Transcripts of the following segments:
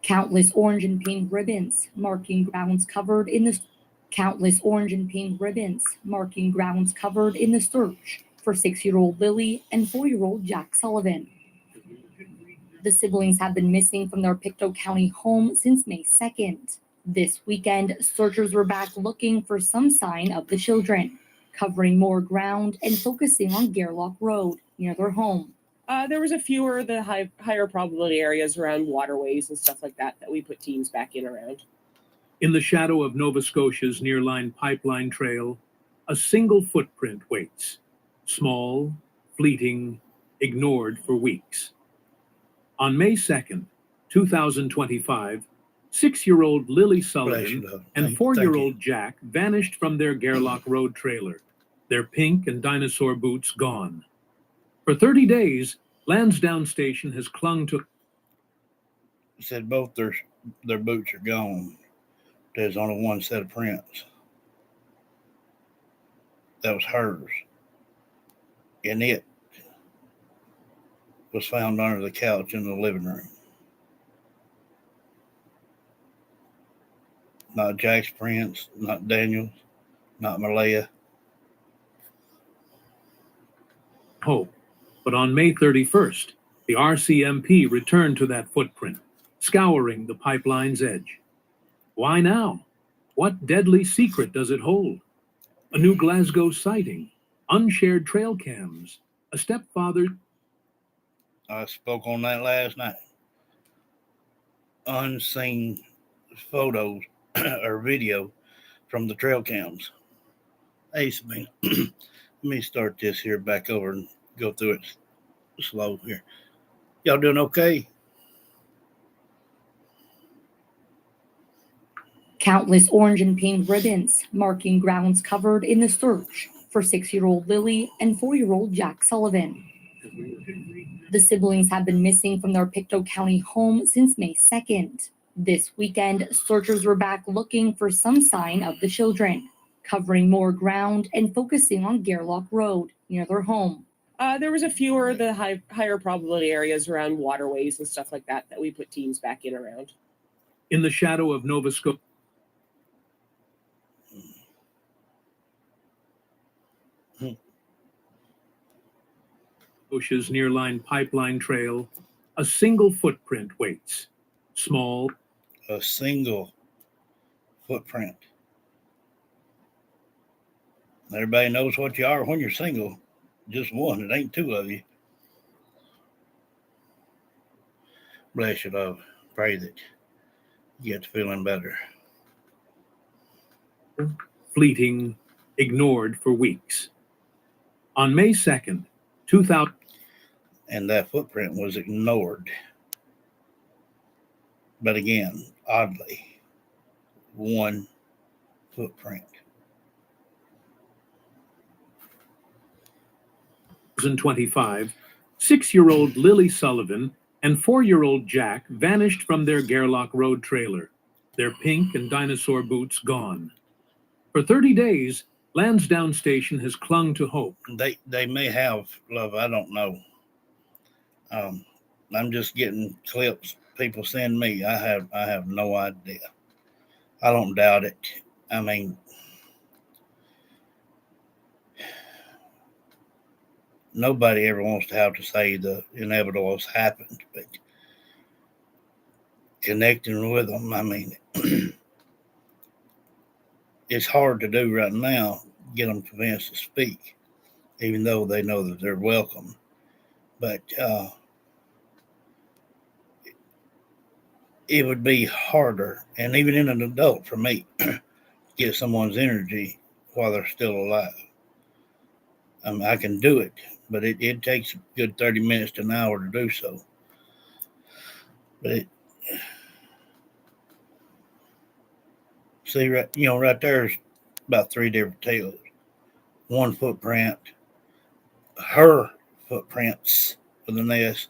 Countless orange and pink ribbons marking grounds covered in the Countless orange and pink ribbons marking grounds covered in the search for 6-year-old Lily and 4-year-old Jack Sullivan. The siblings have been missing from their Pictou County home since May 2nd. This weekend, searchers were back looking for some sign of the children, covering more ground and focusing on Gerlach Road near their home. There was a fewer the higher probability areas around waterways and stuff like that we put teams back in around. In the shadow of Nova Scotia's Nearline Pipeline Trail, a single footprint waits. Small, fleeting, ignored for weeks. On May 2nd, 2025, 6-year-old Lily Sullivan and 4-year-old Jack vanished from their Gerlach Road trailer, their pink and dinosaur boots gone. For 30 days, Lansdowne Station has clung to... Said both their boots are gone. There's only one set of prints. That was hers. And it was found under the couch in the living room. Not Jack's prints, not Daniel's, not Malaya. Hope. But on May 31st, the RCMP returned to that footprint, scouring the pipeline's edge. Why now? What deadly secret does it hold? A new Glasgow sighting, unshared trail cams, a stepfather... I spoke on that last night. Unseen photos or video from the trail cams. Hey, Sabina, let me start this here back over and go through it slow here. Y'all doing okay? Countless orange and pink ribbons marking grounds covered in the search for 6-year-old Lily and 4-year-old Jack Sullivan. The siblings have been missing from their Pictou County home since May 2nd. This weekend, searchers were back looking for some sign of the children, covering more ground and focusing on Gerlach Road near their home. There was a fewer the higher probability areas around waterways and stuff like that we put teams back in around. In the shadow of Nova Scotia's Nearline Pipeline Trail, a single footprint waits. Small. A single footprint. Everybody knows what you are when you're single. Just one. It ain't two of you. Bless you, love. Pray that you get feeling better. Fleeting, ignored for weeks. On May 2nd, 2000... And that footprint was ignored. But again, oddly, one footprint. 2025, 6-year-old Lily Sullivan and 4-year-old Jack vanished from their Gerlach Road trailer, their pink and dinosaur boots gone. For 30 days, Lansdowne Station has clung to hope. They may have, love, I don't know. I'm just getting clips people send me. I have no idea. I don't doubt it. I mean, nobody ever wants to have to say the inevitable has happened, but connecting with them, I mean, it's hard to do right now, get them convinced to speak, even though they know that they're welcome. But it would be harder, and even in an adult, for me, get someone's energy while they're still alive. I mean, I can do it, but it takes a good 30 minutes to an hour to do so. But see, right there's about 3 different tails. One footprint, her footprints with an S,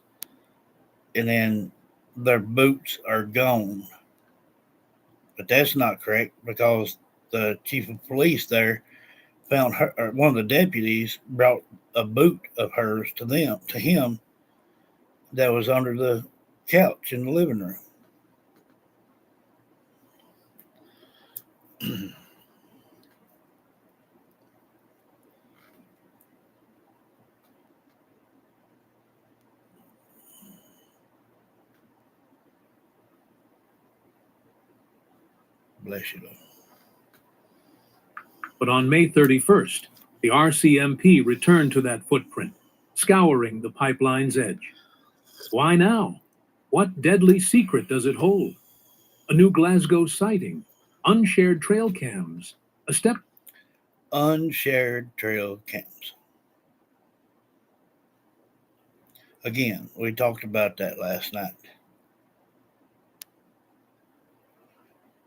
and then their boots are gone. But that's not correct, because the chief of police there found her, or one of the deputies brought a boot of hers to him, that was under the couch in the living room. Bless you, Lord. But on May 31st, the RCMP returned to that footprint, scouring the pipeline's edge. Why now? What deadly secret does it hold? A new Glasgow sighting, unshared trail cams, a step. Unshared trail cams. Again, we talked about that last night.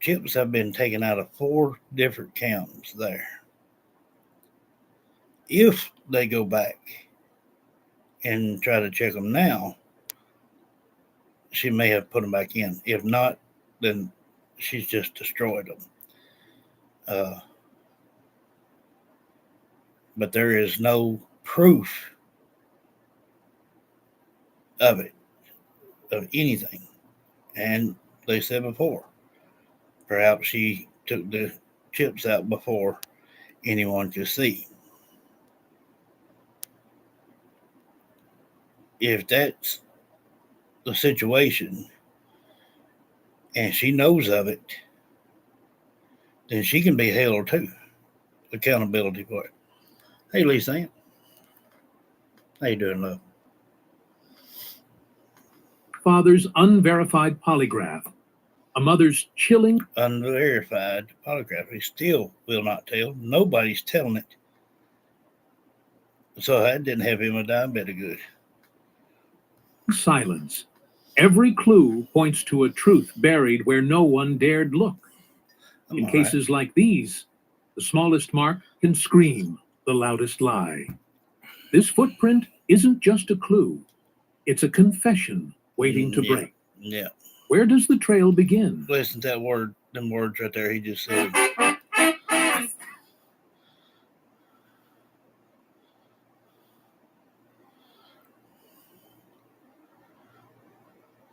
Chips have been taken out of 4 different cams there. If they go back and try to check them now, she may have put them back in. If not, then she's just destroyed them. But there is no proof of it, of anything. And they said before, perhaps she took the chips out before anyone could see. If that's the situation and she knows of it, then she can be held to accountability for it. Hey, Lisa Ann. How you doing, love? Father's unverified polygraph, a mother's chilling. Unverified polygraph. He still will not tell. Nobody's telling it. So that didn't have him a dime bit of good. Silence. Every clue points to a truth buried where no one dared look. I'm In all right. cases like these, the smallest mark can scream the loudest lie. This footprint isn't just a clue, it's a confession waiting to break. Yeah. Where does the trail begin? Listen to that word, them words right there he just said.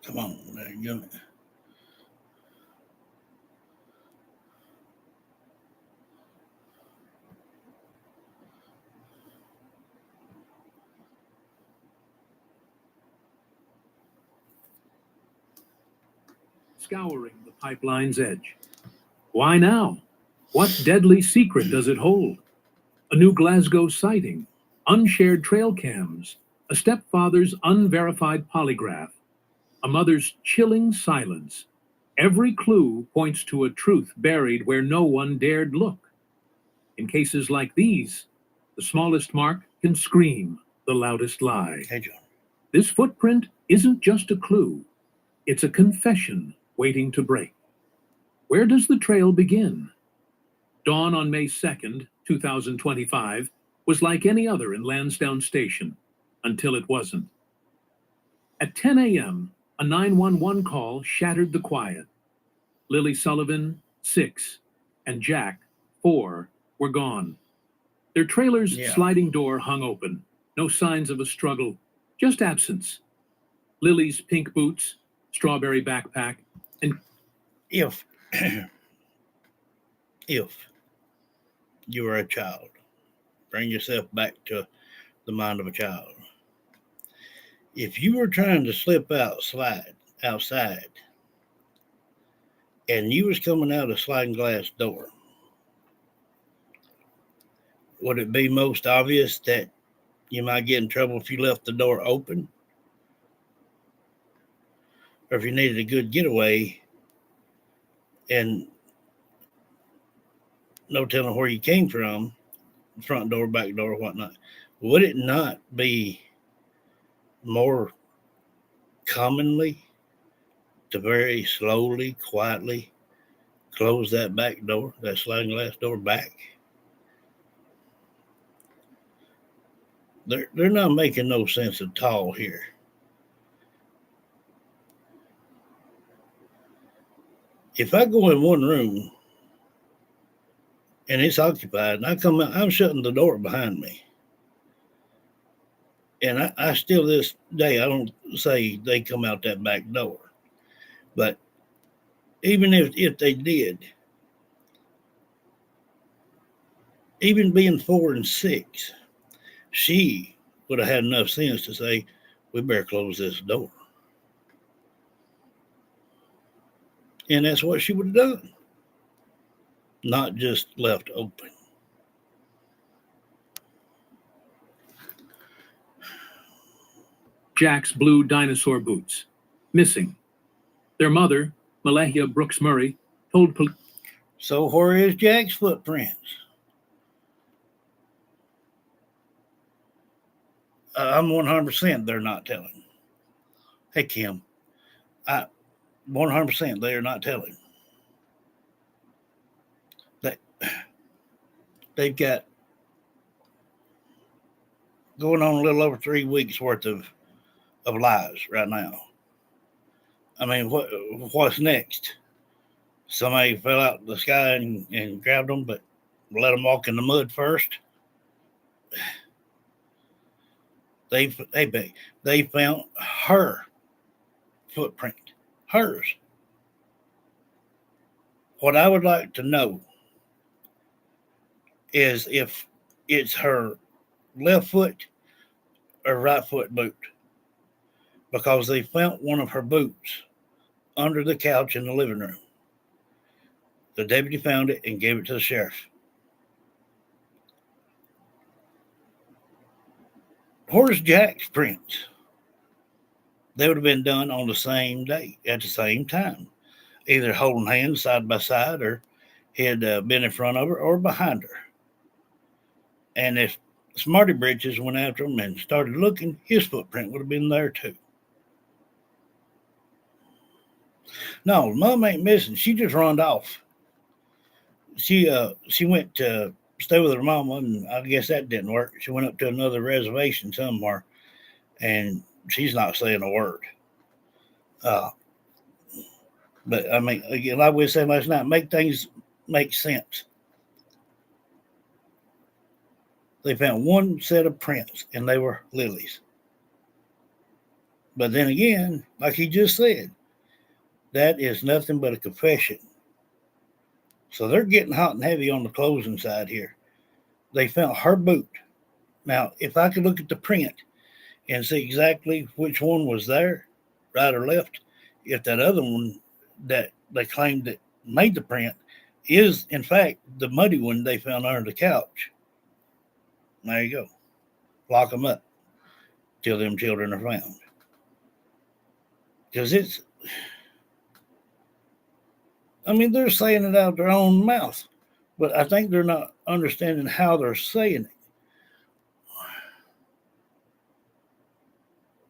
Come on, there you go. Scouring the pipeline's edge. Why now? What deadly secret does it hold? A new Glasgow sighting, unshared trail cams, a stepfather's unverified polygraph, a mother's chilling silence. Every clue points to a truth buried where no one dared look. In cases like these, the smallest mark can scream the loudest lie. Hey, John. This footprint isn't just a clue, it's a confession waiting to break. Where does the trail begin? Dawn on May 2nd, 2025, was like any other in Lansdowne Station, until it wasn't. At 10 a.m., a 911 call shattered the quiet. Lilli Sullivan, 6, and Jack, 4, were gone. Their trailer's sliding door hung open. No signs of a struggle, just absence. Lily's pink boots, strawberry backpack, and If you were a child, bring yourself back to the mind of a child. If you were trying to slip outside, and you was coming out a sliding glass door, would it be most obvious that you might get in trouble if you left the door open? Or if you needed a good getaway and no telling where you came from, front door, back door, whatnot, would it not be more commonly to very slowly, quietly close that back door, that sliding glass door back? They're not making no sense at all here. If I go in one room and it's occupied and I come out, I'm shutting the door behind me. And I still, this day, I don't say they come out that back door. But even if they did, even being 4 and 6, she would have had enough sense to say, we better close this door. And that's what she would have done, not just left open. Jack's blue dinosaur boots, missing. Their mother, Malahia Brooks Murray, told police. So where is Jack's footprints? I'm 100% they're not telling. Hey, Kim, 100% they are not telling. They've got going on a little over 3 weeks worth of lies right now. I mean, what's next? Somebody fell out of the sky and grabbed them, but let them walk in the mud first. They found her footprint, hers. What I would like to know is if it's her left foot or right foot boot, because they found one of her boots under the couch in the living room. The deputy found it and gave it to the sheriff. Where's Jack's prints? They would have been done on the same day at the same time, either holding hands side by side, or he had been in front of her or behind her. And if Smarty Britches went after him and started looking, his footprint would have been there too. No, Mom ain't missing. She just run off. She went to stay with her mama, and I guess that didn't work. She went up to another reservation somewhere, and she's not saying a word. But I mean, again, like we said last night, make things make sense. They found one set of prints, and they were Lily's. But then again, like he just said, that is nothing but a confession. So they're getting hot and heavy on the closing side here. They found her boot. Now, if I could look at the print and see exactly which one was there, right or left, if that other one that they claimed that made the print is, in fact, the muddy one they found under the couch, there you go. Lock them up till them children are found. Because they're saying it out their own mouth, but I think they're not understanding how they're saying it.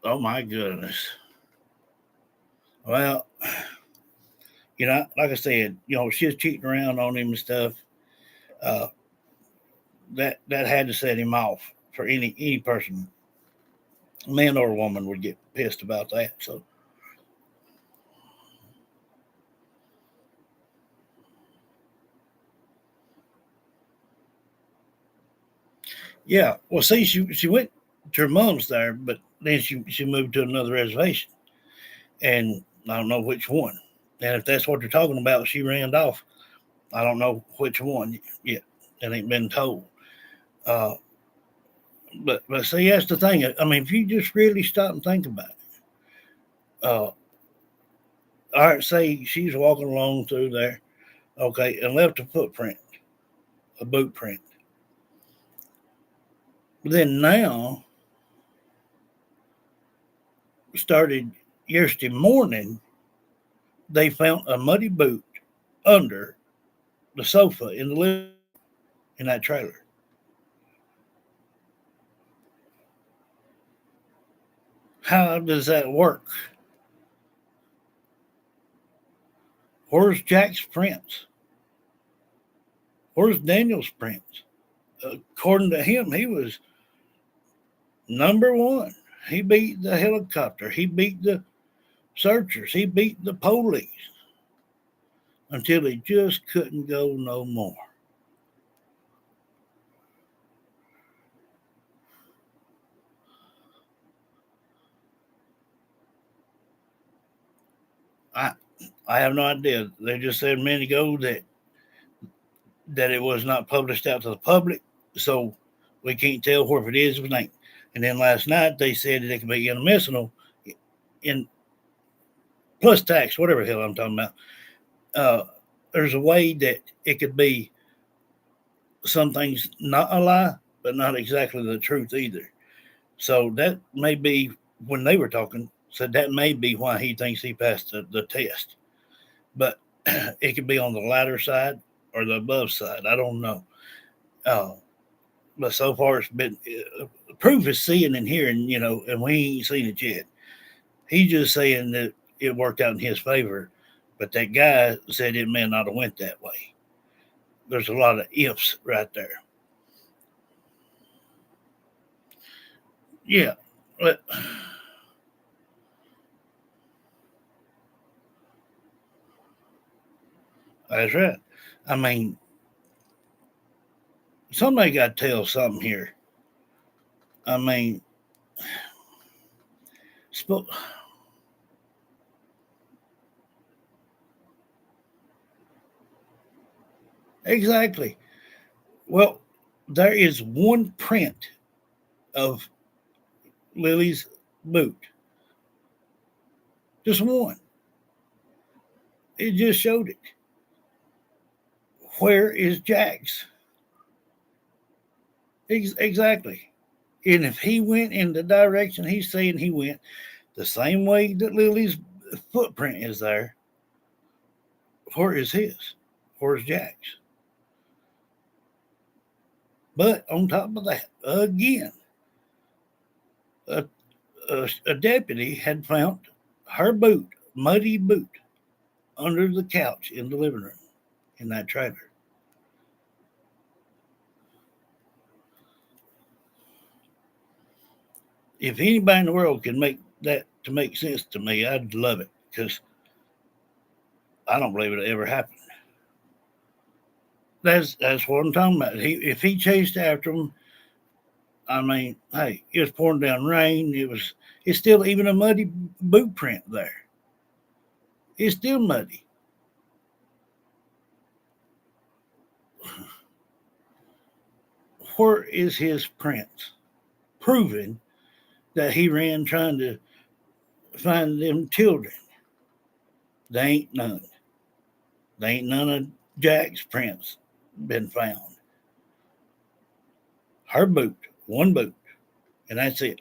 Oh my goodness. Well, like I said, she was cheating around on him and stuff. That had to set him off for any person, man or woman, would get pissed about that. So. Yeah, well, see, she went to her mom's there, but then she moved to another reservation, and I don't know which one. And if that's what they're talking about, she ran off. I don't know which one yet. It ain't been told. But see, that's the thing. I mean, if you just really stop and think about it, all right, say she's walking along through there, okay, and left a footprint, a boot print. But then now, started yesterday morning, they found a muddy boot under the sofa in the living room in that trailer. How does that work? Where's Jack's prints? Where's Daniel's prints? According to him, he was number one. He beat the helicopter. He beat the searchers. He beat the police until he just couldn't go no more. I have no idea. They just said a minute ago that that it was not published out to the public, so we can't tell where it is or it ain't. And then last night they said that it could be intermissible in plus tax, whatever the hell I'm talking about. There's a way that it could be some things not a lie, but not exactly the truth either. So that may be when they were talking, said that may be why he thinks he passed the test. But it could be on the latter side or the above side. I don't know. But so far it's been proof is seeing and hearing, and we ain't seen it yet. He's just saying that it worked out in his favor, but that guy said it may not have went that way. There's a lot of ifs right there. Yeah, but that's right. I mean, somebody got to tell something here. I mean, exactly. Well, there is one print of Lilli's boot. Just one. It just showed it. Where is Jack's? Exactly. And if he went in the direction he's saying he went, the same way that Lilli's footprint is there, where is his? Where's Jack's? But on top of that, again, a deputy had found her boot, muddy boot, under the couch in the living room in that trailer. If anybody in the world can make that to make sense to me, I'd love it, because I don't believe it ever happened. That's what I'm talking about. If he chased after him, I mean, hey, it was pouring down rain. It's still even a muddy boot print there. It's still muddy. Where is his prints? Proving that he ran trying to find them children. They ain't none. They ain't none of Jack's prints been found. Her boot, one boot, and that's it.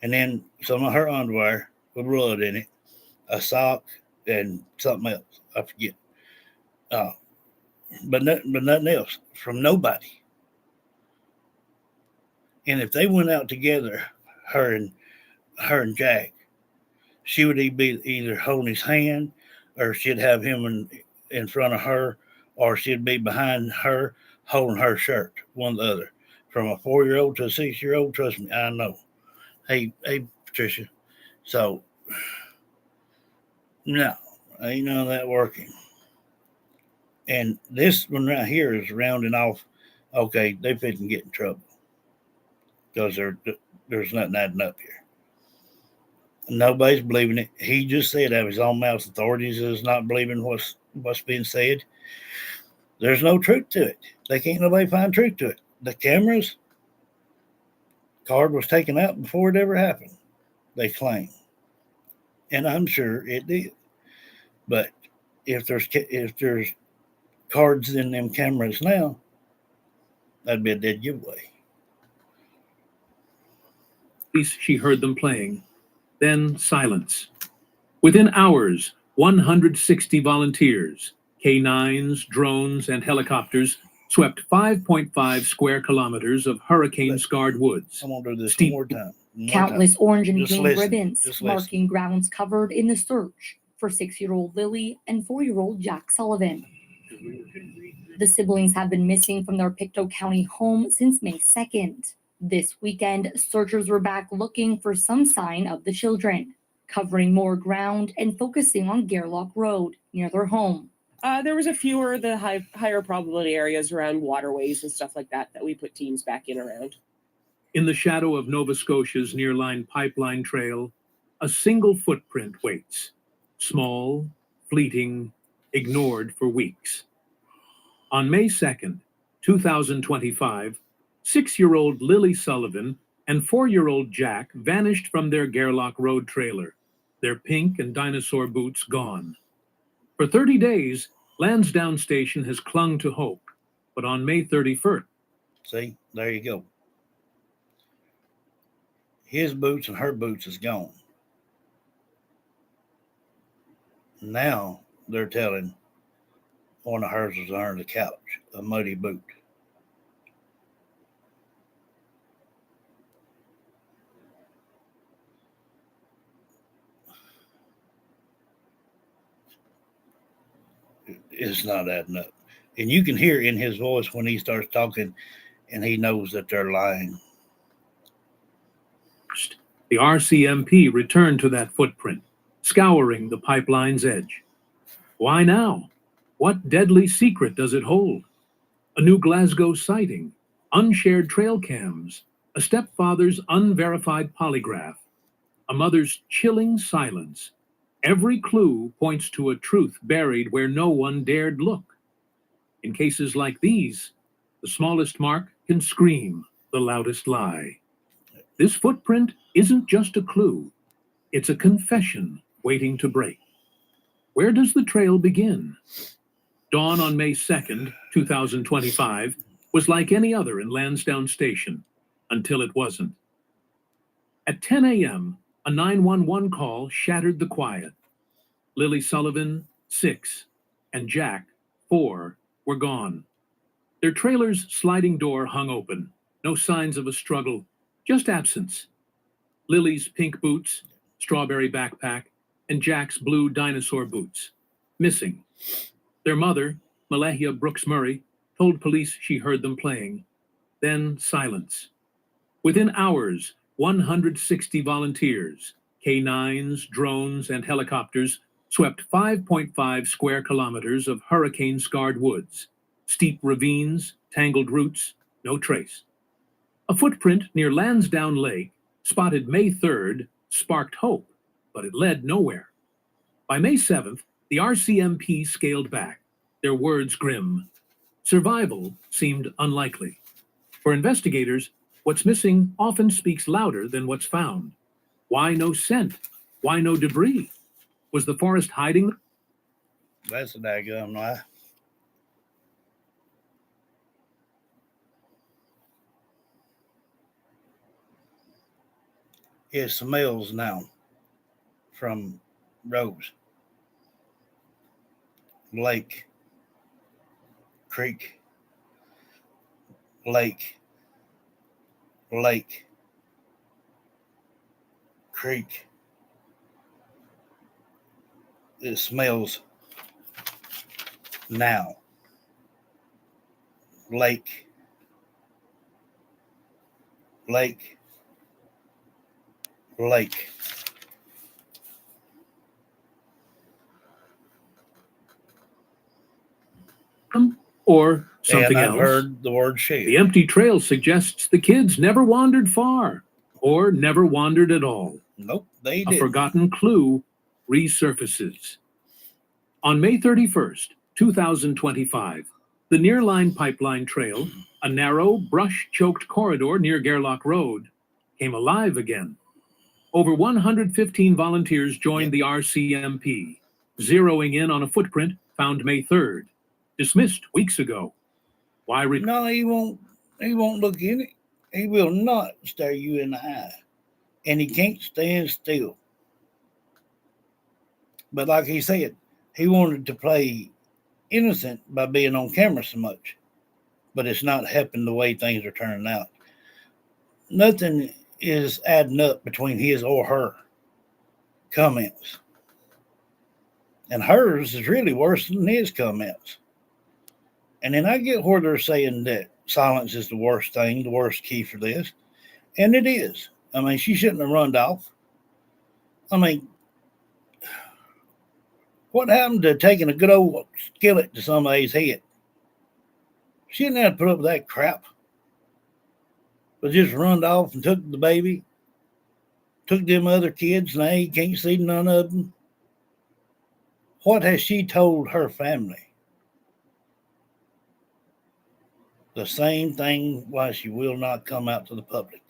And then some of her underwear with blood in it, a sock, and something else. I forget. But nothing else from nobody. And if they went out together, her and Jack, she would be either holding his hand, or she'd have him in front of her, or she'd be behind her holding her shirt, one or the other. From a 4-year-old to a 6-year-old, trust me, I know. Hey, Patricia. So, no, ain't none of that working. And this one right here is rounding off. Okay, they fit and get in trouble because there's nothing adding up here. Nobody's believing it. He just said out of his own mouth, authorities is not believing what's being said. There's no truth to it. They can't nobody find truth to it. The cameras card was taken out before it ever happened, they claim. And I'm sure it did. But if there's cards in them cameras now, that'd be a dead giveaway. She heard them playing. Then silence. Within hours, 160 volunteers, K9s, drones, and helicopters swept 5.5 square kilometers of hurricane-scarred woods. I'm going to do this one more time. Countless orange and Just pink listen. ribbons Just marking grounds covered in the search for 6-year-old Lilli and 4-year-old Jack Sullivan. The siblings have been missing from their Pictou County home since May 2nd. This weekend, searchers were back looking for some sign of the children, covering more ground and focusing on Gerlach Road near their home. There was a fewer the higher probability areas around waterways and stuff like that we put teams back in around. In the shadow of Nova Scotia's nearline pipeline trail, a single footprint waits. Small, fleeting, ignored for weeks. On May 2nd, 2025, 6-year-old Lily Sullivan and 4-year-old Jack vanished from their Gerlach Road trailer, their pink and dinosaur boots gone. For 30 days, Lansdowne Station has clung to hope, but on May 31st, See, there you go. His boots and her boots is gone. Now they're telling one of hers was under the couch, a muddy boot. It's not adding up. And you can hear in his voice when he starts talking and he knows that they're lying. the RCMP returned to that footprint, scouring the pipeline's edge. Why now? What deadly secret does it hold? A new Glasgow sighting, unshared trail cams, a stepfather's unverified polygraph, a mother's chilling silence. Every clue points to a truth buried where no one dared look. In cases like these, the smallest mark can scream the loudest lie. This footprint isn't just a clue, it's a confession waiting to break. Where does the trail begin? Dawn on May 2nd, 2025, was like any other in Lansdowne Station, until it wasn't. At 10 a.m., a 911 call shattered the quiet. Lily Sullivan, 6, and Jack, 4, were gone. Their trailer's sliding door hung open, no signs of a struggle, just absence. Lily's pink boots, strawberry backpack, and Jack's blue dinosaur boots, missing. Their mother, Malahia Brooks Murray, told police she heard them playing. Then silence. Within hours, 160 volunteers, K-9s, drones, and helicopters swept 5.5 square kilometers of hurricane-scarred woods, steep ravines, tangled roots, no trace. A footprint near Lansdowne Lake, spotted May 3rd, sparked hope, but it led nowhere. By May 7th, the RCMP scaled back, their words grim. Survival seemed unlikely. For investigators, what's missing often speaks louder than what's found. Why no scent? Why no debris? Was the forest hiding? That's a daggum lie. It smells now from Rose, Lake, Creek, Lake, Lake, Creek. It smells now. Lake, Lake, Lake. Or something And I've else? heard the word share. The empty trail suggests the kids never wandered far, or never wandered at all. Nope, they A didn't. forgotten clue resurfaces. On May 31st, 2025, the Nearline Pipeline Trail, a narrow, brush-choked corridor near Gerlach Road, came alive again. Over 115 volunteers joined the RCMP, zeroing in on a footprint found May 3rd, dismissed weeks ago. Why No, he won't. He won't look in it. He will not stare you in the eye, and he can't stand still. But like he said, he wanted to play innocent by being on camera so much, but it's not helping the way things are turning out. Nothing is adding up between his or her comments, and hers is really worse than his comments. And then I get where they're saying that silence is the worst thing, the worst key for this. And it is. I mean, she shouldn't have run off. I mean, what happened to taking a good old skillet to somebody's head? She didn't have to put up with that crap. But just run off and took the baby, took them other kids, now he can't see none of them. What has she told her family? the same thing why she will not come out to the public.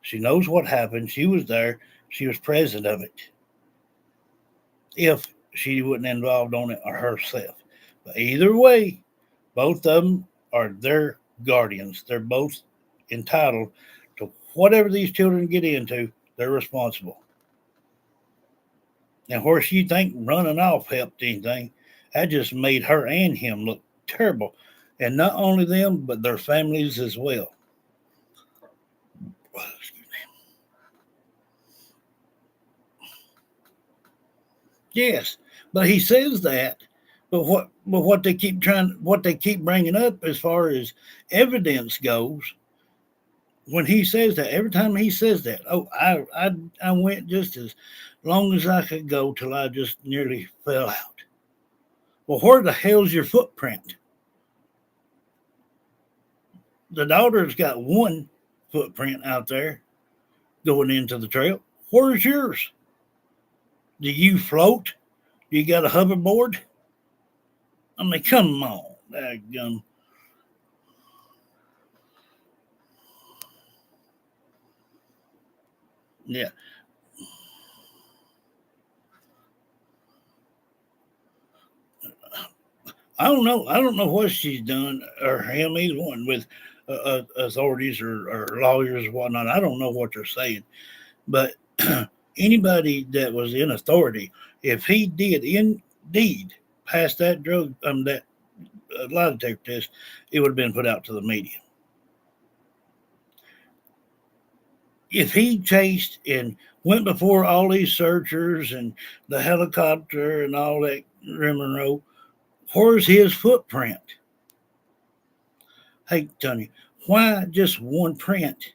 She knows what happened. She was there. She was present of it. If she wasn't involved on it or herself. But either way, both of them are their guardians. They're both entitled to whatever these children get into, they're responsible. And where she think running off helped anything, that just made her and him look terrible. And not only them, but their families as well. Yes, but he says that. But what they keep bringing up as far as evidence goes, when he says that, every time he says that, oh, I went just as long as I could go till I just nearly fell out. Well, where the hell's your footprint? The daughter's got one footprint out there going into the trail. Where's yours? Do you float? Do you got a hoverboard? I mean, come on, daggum. Yeah. I don't know. I don't know what she's done or him, either one, with authorities or lawyers or whatnot. I don't know what they're saying, but anybody that was in authority, if he did indeed pass that that lie detector test, it would have been put out to the media. If he chased and went before all these searchers and the helicopter and all that rim and roll, where's his footprint? Hey, Tony, why just one print?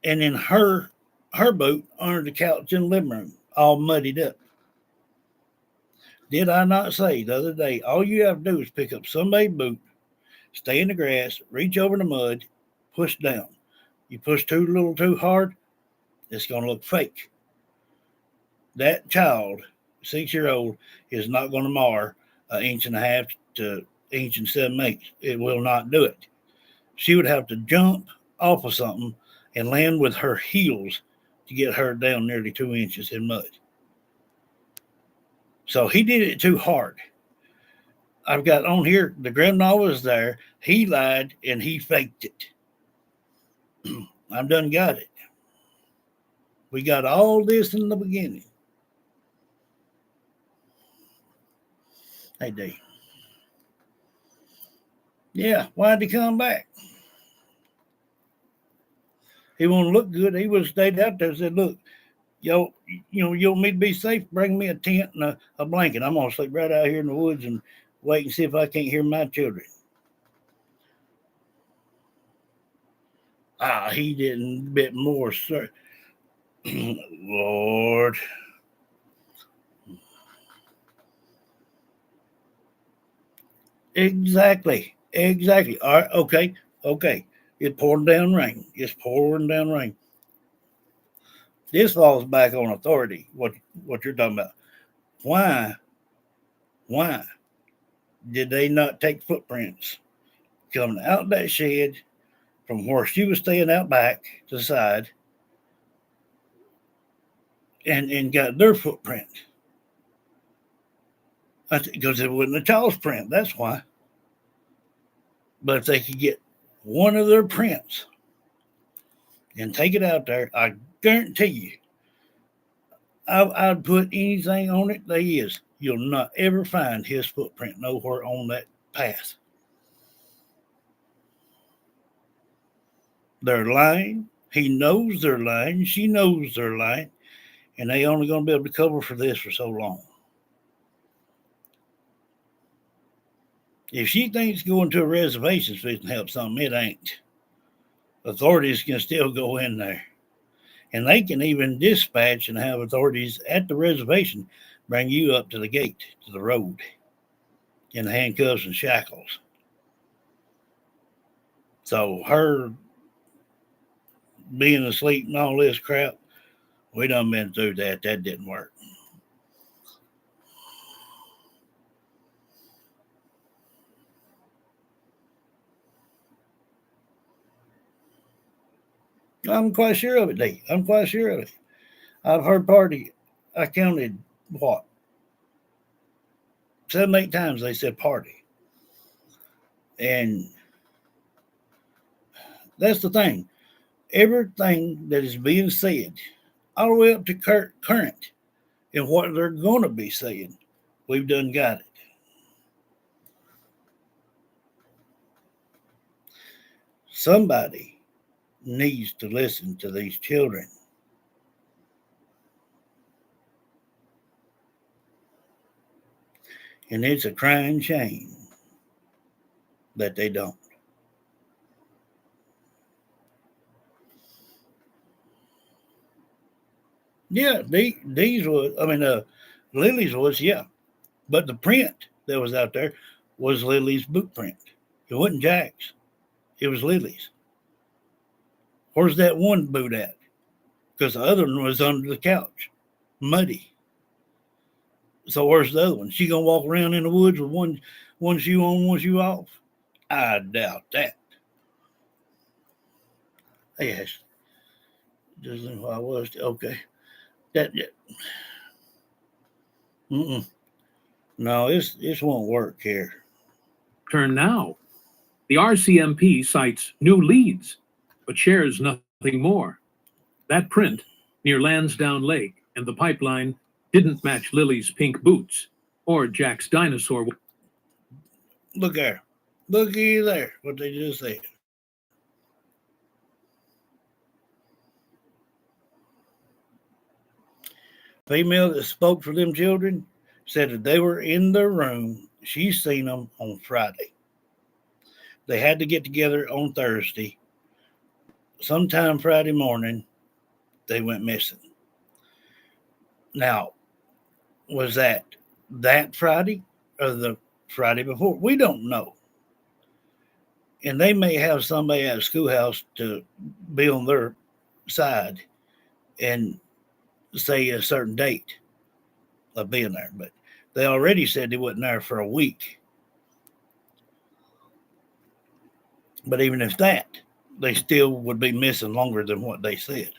And in her boot under the couch in the living room, all muddied up. Did I not say the other day, all you have to do is pick up somebody's boot, stay in the grass, reach over the mud, push down. You push a little too hard, it's going to look fake. That child, 6-year-old, is not going to mar an 1.5 inches to 1 7/8 inches. It will not do it. She would have to jump off of something and land with her heels to get her down nearly 2 inches in mud. So he did it too hard. I've got on here, the grandma was there. He lied and he faked it. I've done got it. We got all this in the beginning. Hey, D. Yeah, why'd he come back? He want to look good. He would have stayed out there and said, look, you want me to be safe? Bring me a tent and a blanket. I'm going to sleep right out here in the woods and wait and see if I can't hear my children. He didn't a bit more, sir. Lord. Exactly. All right, okay. It's pouring down rain. This falls back on authority, what you're talking about. Why did they not take footprints coming out that shed from where she was staying out back to the side and got their footprint? Because it wasn't a child's print, that's why. But if they could get one of their prints and take it out there, I guarantee you, I'd put anything on it there is. You'll not ever find his footprint nowhere on that path. They're lying. He knows they're lying. She knows they're lying. And they only going to be able to cover for this for so long. If she thinks going to a reservation is fixing to help something, it ain't. Authorities can still go in there. And they can even dispatch and have authorities at the reservation bring you up to the gate, to the road, in handcuffs and shackles. So her being asleep and all this crap, we done been through that. That didn't work. I'm quite sure of it, D. I'm quite sure of it. I've heard party. I counted what 7, 8 times they said party, and that's the thing. Everything that is being said, all the way up to current, and what they're going to be saying, we've done got it. Somebody needs to listen to these children. And it's a crying shame that they don't. Yeah, these was, Lily's was, yeah. But the print that was out there was Lily's boot print. It wasn't Jack's. It was Lily's. Where's that one boot at? Because the other one was under the couch, muddy. So where's the other one? She gonna walk around in the woods with one shoe on, one shoe off? I doubt that. Yes. Just who I was. Okay. That. No, this won't work here. Turn now. The RCMP cites new leads, but shares nothing more. That print near Lansdowne Lake and the pipeline didn't match Lily's pink boots or Jack's dinosaur. Look there. Looky there. What they just said. Female that spoke for them children said that they were in their room. She seen them on Friday. They had to get together on Thursday. Sometime Friday morning, they went missing. Now, was that Friday or the Friday before? We don't know. And they may have somebody at the schoolhouse to be on their side and say a certain date of being there. But they already said they wasn't there for a week. But even if that, they still would be missing longer than what they said.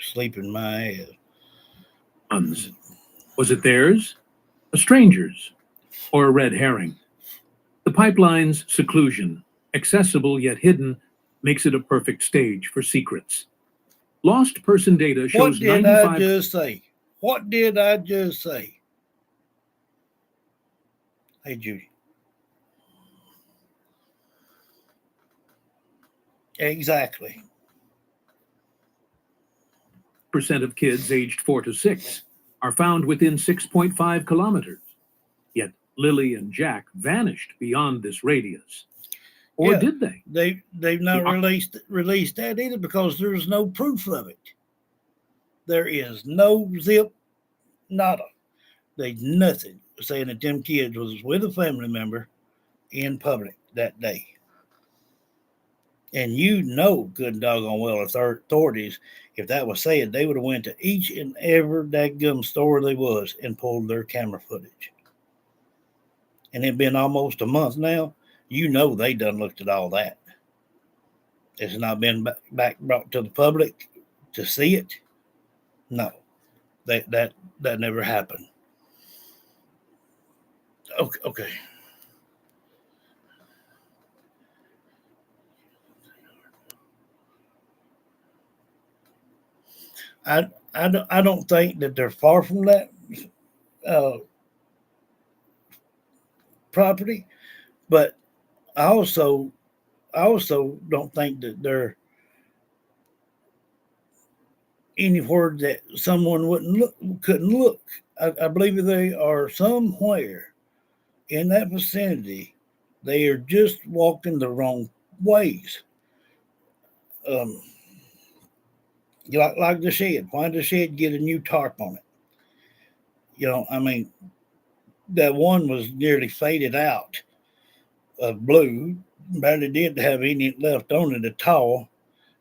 Sleeping my ass. Was it theirs, a stranger's, or a red herring? The pipeline's seclusion, accessible yet hidden, makes it a perfect stage for secrets. Lost person data shows What did 95... I just say? What did I just say? Hey, Judy. Exactly. percent of kids aged 4 to 6 are found within 6.5 kilometers. Yet Lily and Jack vanished beyond this radius. Or Yeah, did they? They've not released that either because there's no proof of it. There is no zip, nada. There's nothing saying that them kids was with a family member in public that day. And you know good and doggone well authorities, if that was said, they would have went to each and every daggum store they was and pulled their camera footage. And it been almost a month now. You know they done looked at all that. It's not been back brought to the public to see it. No, that never happened. Okay. I don't think that they're far from that property, but I also don't think that they're anywhere that someone couldn't look. I believe they are somewhere in that vicinity. They are just walking the wrong ways. Like the shed. Why did the shed get a new tarp on it? You know, I mean, that one was nearly faded out of blue. Barely did have any left on it at all.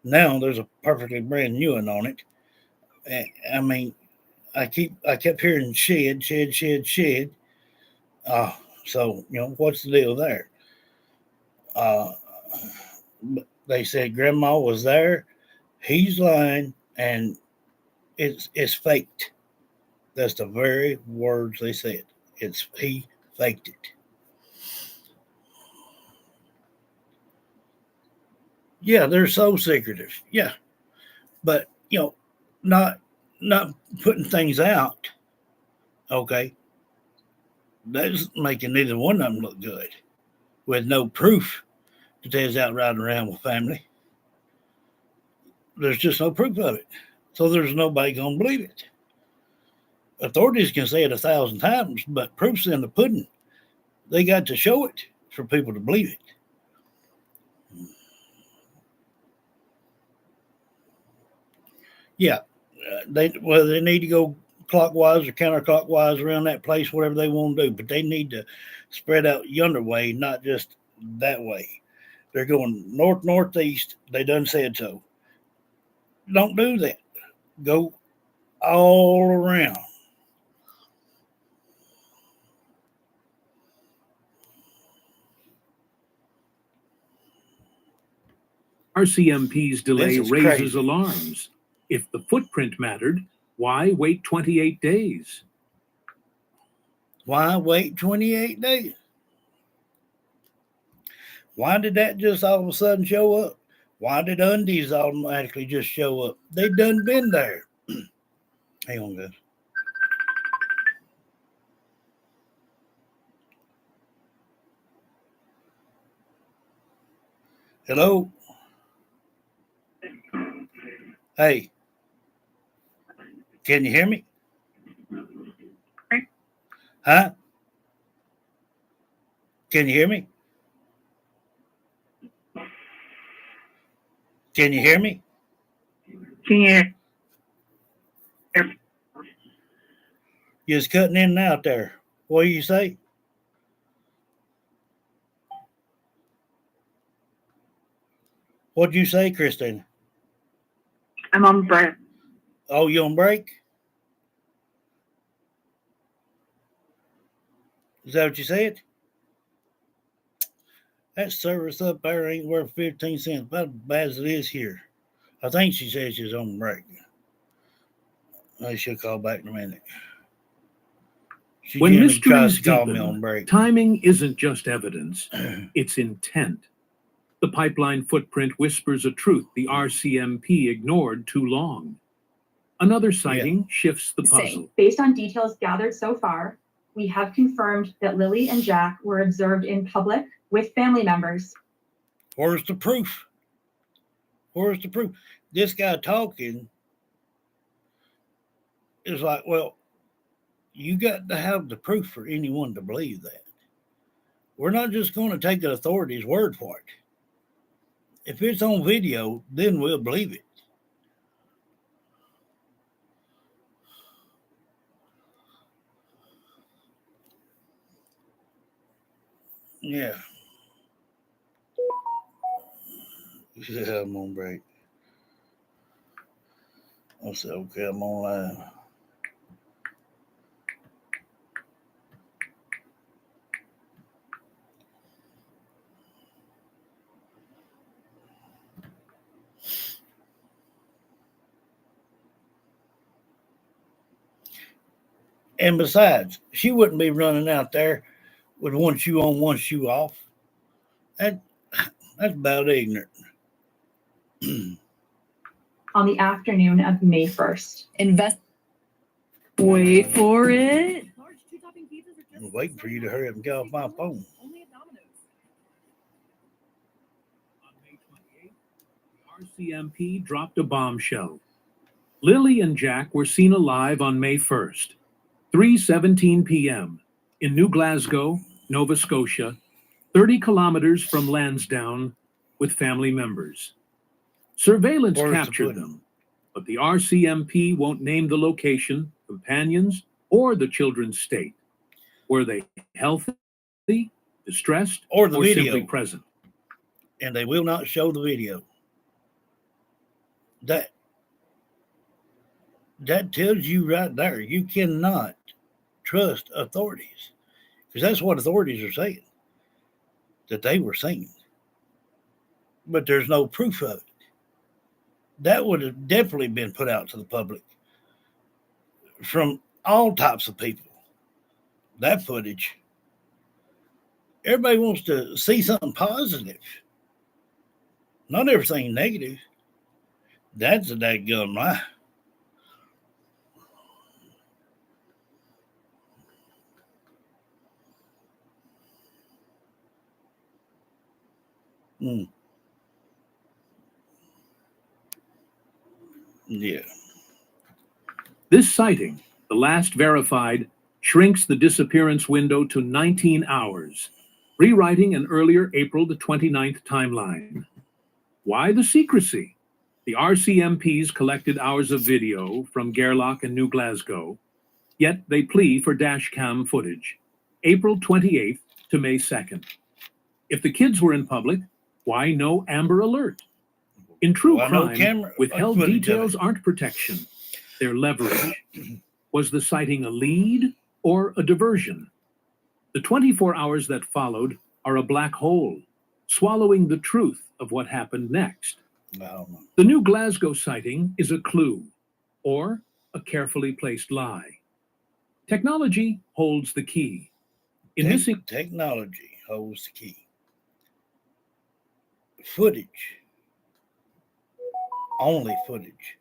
Now there's a perfectly brand new one on it. I mean, I kept hearing shed. So, you know, what's the deal there? They said Grandma was there. He's lying, and it's faked. That's the very words they said. He faked it. Yeah, they're so secretive. Yeah, but not putting things out. Okay, that's making neither one of them look good. With no proof that they was out riding around with family. There's just no proof of it, so there's nobody gonna believe it. Authorities can say it 1,000 times, but proof's in the pudding. They got to show it for people to believe it. Yeah, they need to go clockwise or counterclockwise around that place, whatever they want to do, but they need to spread out yonder way, not just that way. They're going northeast. They done said so. Don't do that. Go all around. RCMP's delay This is raises crazy. alarms. If the footprint mattered, why wait 28 days? Why wait 28 days? Why did that just all of a sudden show up? Why did undies automatically just show up? They done been there. Hang on, guys. Hello? Hey. Can you hear me? Huh? Can you hear me? Can you hear me? Can you hear? You're just cutting in and out there. What do you say? What'd you say, Christina? I'm on break. Oh, you on break? Is that what you said? That service up there ain't worth 15 cents, about as bad as it is here. I think she said she's on break. I should call back in a minute. She When generally tries mysteries to call me deepen, on break. timing isn't just evidence, it's intent. The pipeline footprint whispers a truth the RCMP ignored too long. Another sighting shifts the puzzle. Based on details gathered so far, we have confirmed that Lilli and Jack were observed in public with family members. Where's the proof? Where's the proof? This guy talking is like, well, you got to have the proof for anyone to believe that. We're not just going to take the authorities' word for it. If it's on video, then we'll believe it. Yeah. Yeah, I'm on break. I said, okay, I'm online. And besides, she wouldn't be running out there with one shoe on, one shoe off. That's about ignorant. On the afternoon of May 1st. Wait for it. I'm waiting for you to hurry up and get off my phone. On May 28th, the RCMP dropped a bombshell. Lilli and Jack were seen alive on May 1st, 3:17 p.m. in New Glasgow, Nova Scotia, 30 kilometers from Lansdowne, with family members. Surveillance Where's the captured pudding? them, but the RCMP won't name the location, companions, or the children's state. Were they healthy, distressed, Or the video. simply present? And they will not show the video. That tells you right there, you cannot trust authorities. Because that's what authorities are saying, that they were seen. but there's no proof of it. That would have definitely been put out to the public from all types of people. That footage. Everybody wants to see something positive, not everything negative. That's a dadgum lie. Mm. Yeah. This sighting, the last verified, shrinks the disappearance window to 19 hours, rewriting an earlier April the 29th timeline. Why the secrecy? The RCMPs collected hours of video from Gairloch and New Glasgow, yet they plea for dash cam footage, April 28th to May 2nd. If the kids were in public, why no Amber Alert? In true Why no crime, camera withheld footage of details it? aren't protection, they're leverage. Was the sighting a lead or a diversion? The 24 hours that followed are a black hole, swallowing the truth of what happened next. I don't know. The New Glasgow sighting is a clue or a carefully placed lie. Technology holds the key. In missing Technology holds the key. Footage, only footage,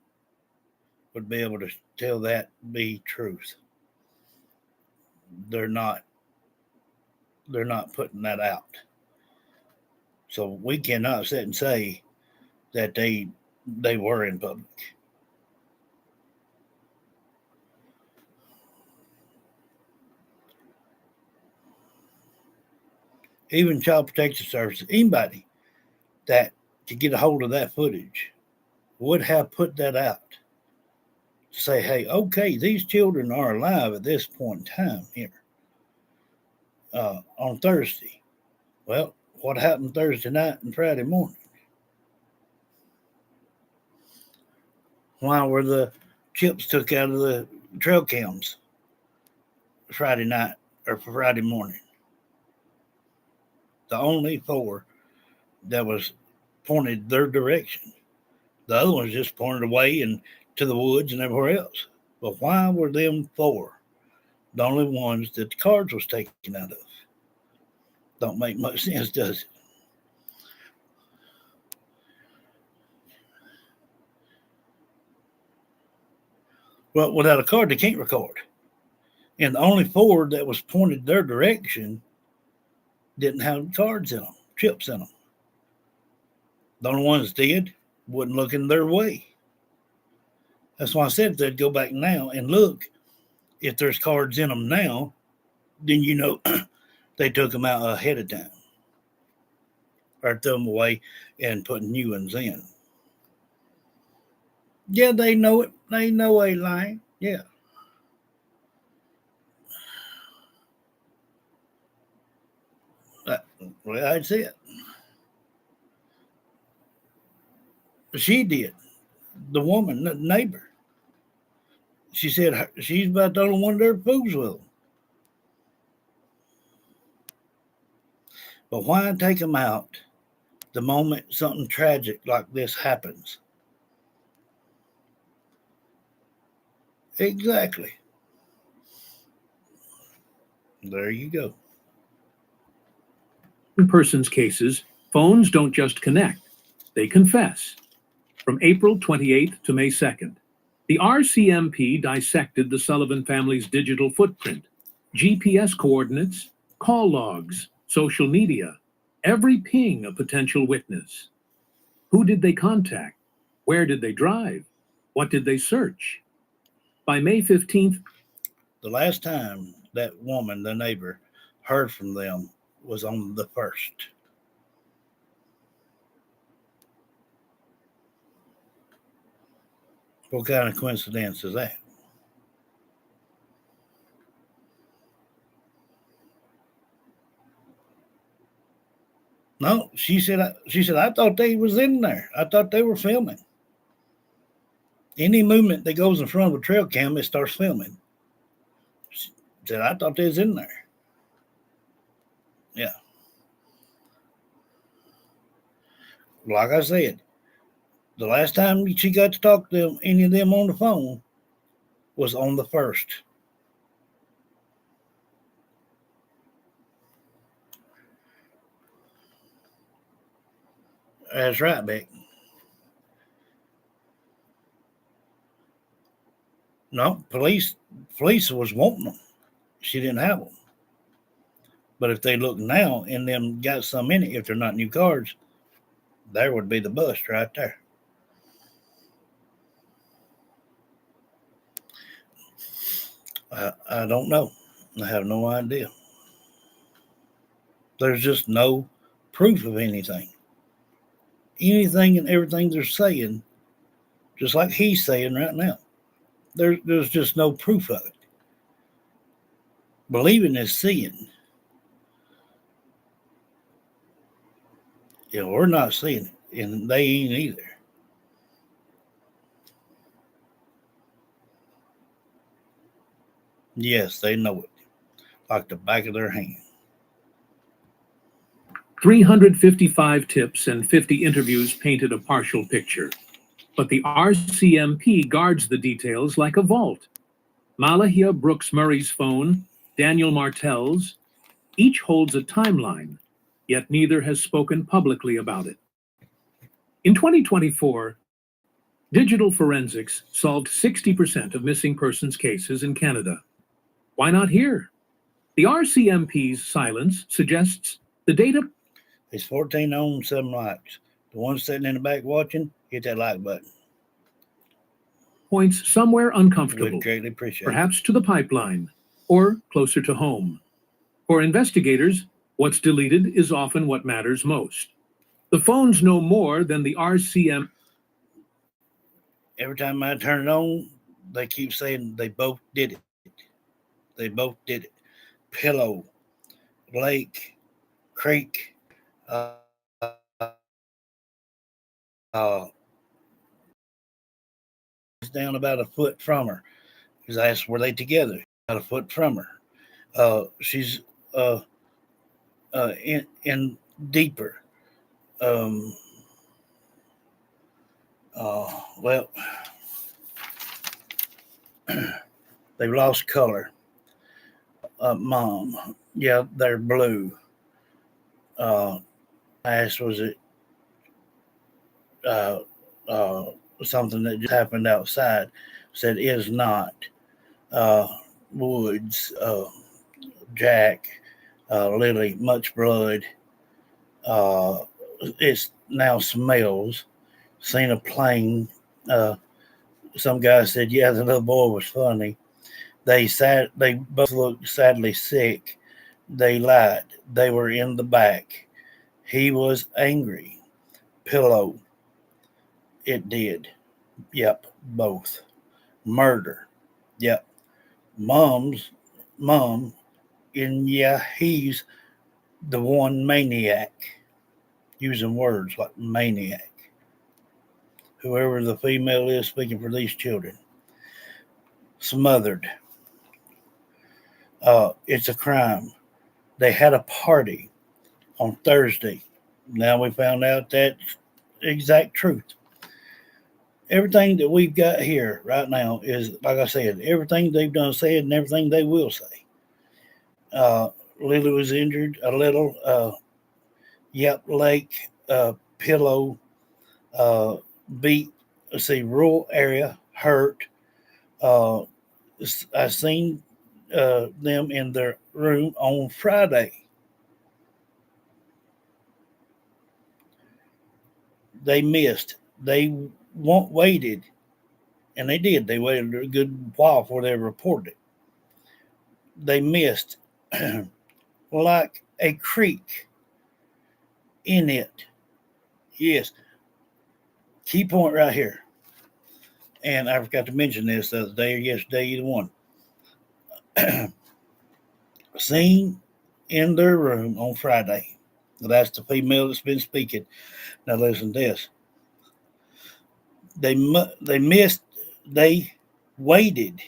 would be able to tell that be truth. They're not putting that out. So we cannot sit and say that they were in public. Even Child Protection Services, anybody that could get a hold of that footage would have put that out to say, hey, okay, these children are alive at this point in time here on Thursday. Well, what happened Thursday night and Friday morning? Why were the chips took out of the trail cams Friday night or Friday morning? The only 4 that was pointed their direction. The other ones just pointed away and to the woods and everywhere else. But why were them 4 the only ones that the cards was taken out of? Don't make much sense, does it? Well, without a card, they can't record. And the only 4 that was pointed their direction didn't have cards in them, chips in them. The only ones that did wouldn't look in their way. That's why I said if they'd go back now and look, if there's cards in them now, then you know they took them out ahead of time or threw them away and put new ones in. Yeah, they know it. They know a lie. Yeah. Well, that's it. She did. The woman, the neighbor. She said she's about the only one there fools with them. But why take them out the moment something tragic like this happens? Exactly. There you go. in persons cases, phones don't just connect, they confess. From April 28th to May 2nd, the RCMP dissected the Sullivan family's digital footprint, GPS coordinates, call logs, social media, every ping a potential witness. Who did they contact? Where did they drive? What did they search? By May 15th, The last time that woman, the neighbor, heard from them was on the 1st. What kind of coincidence is that? No, she said, I thought they was in there. I thought they were filming. Any movement that goes in front of a trail cam, it starts filming. She said, I thought they was in there. Yeah. like I said, the last time she got to talk to them, any of them on the phone was on the 1st. That's right, Beck. No, police was wanting them. She didn't have them. But if they look now and them got some in it, if they're not new cars, there would be the bust right there. I don't know. I have no idea. There's just no proof of anything. Anything and everything they're saying, just like he's saying right now, there's just no proof of it. Believing is seeing. We're not seeing it, and they ain't either. Yes, they know it, like the back of their hand. 355 tips and 50 interviews painted a partial picture, but the RCMP guards the details like a vault. Malahia Brooks Murray's phone, Daniel Martell's, each holds a timeline, yet neither has spoken publicly about it. In 2024, digital forensics solved 60% of missing persons cases in Canada. Why not here? The RCMP's silence suggests the data. It's 14 on, 7 likes. The one sitting in the back watching, hit that like button. Points somewhere uncomfortable, Would greatly appreciate it. perhaps to the pipeline, or closer to home. For investigators, what's deleted is often what matters most. The phones know more than the RCM. Every time I turn it on, they keep saying they both did it. They both did it. Pillow, lake, creek, down about a foot from her. Because I asked, were they together? About a foot from her. She's in deeper. Well, they've lost color. Mom, yeah, they're blue. I asked, was it something that just happened outside? Said is not. Woods, Jack, Lilli, much blood. It now smells. Seen a plane. Some guy said, yeah, the little boy was funny. They both looked sadly sick. They lied. They were in the back. He was angry. Pillow. It did. Yep, both. Murder. Yep. Mom, and yeah, he's the one maniac. Using words like maniac. Whoever the female is speaking for these children. Smothered. It's a crime. They had a party on Thursday. Now we found out that's exact truth. Everything that we've got here right now is, like I said, everything they've done said and everything they will say. Lilli was injured a little. Yep, lake, pillow, beat. Let's see, rural area, hurt. I seen them in their room on Friday. They missed. They waited, and they did. They waited a good while before they reported it. They missed like a creek in it. Yes. Key point right here. And I forgot to mention this the other day or yesterday, either one. Seen in their room on Friday. That's the female that's been speaking. Now listen to this. They missed. They waited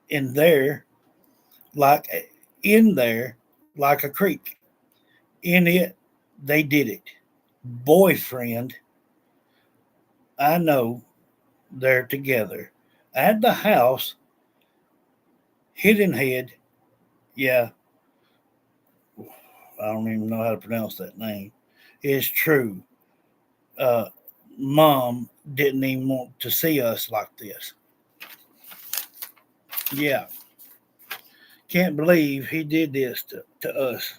in there like a creek. In it, they did it. boyfriend, I know they're together at the house, Hidden Head. Yeah, I don't even know how to pronounce that name. It's true. Uh, Mom didn't even want to see us like this. Yeah, can't believe he did this to us.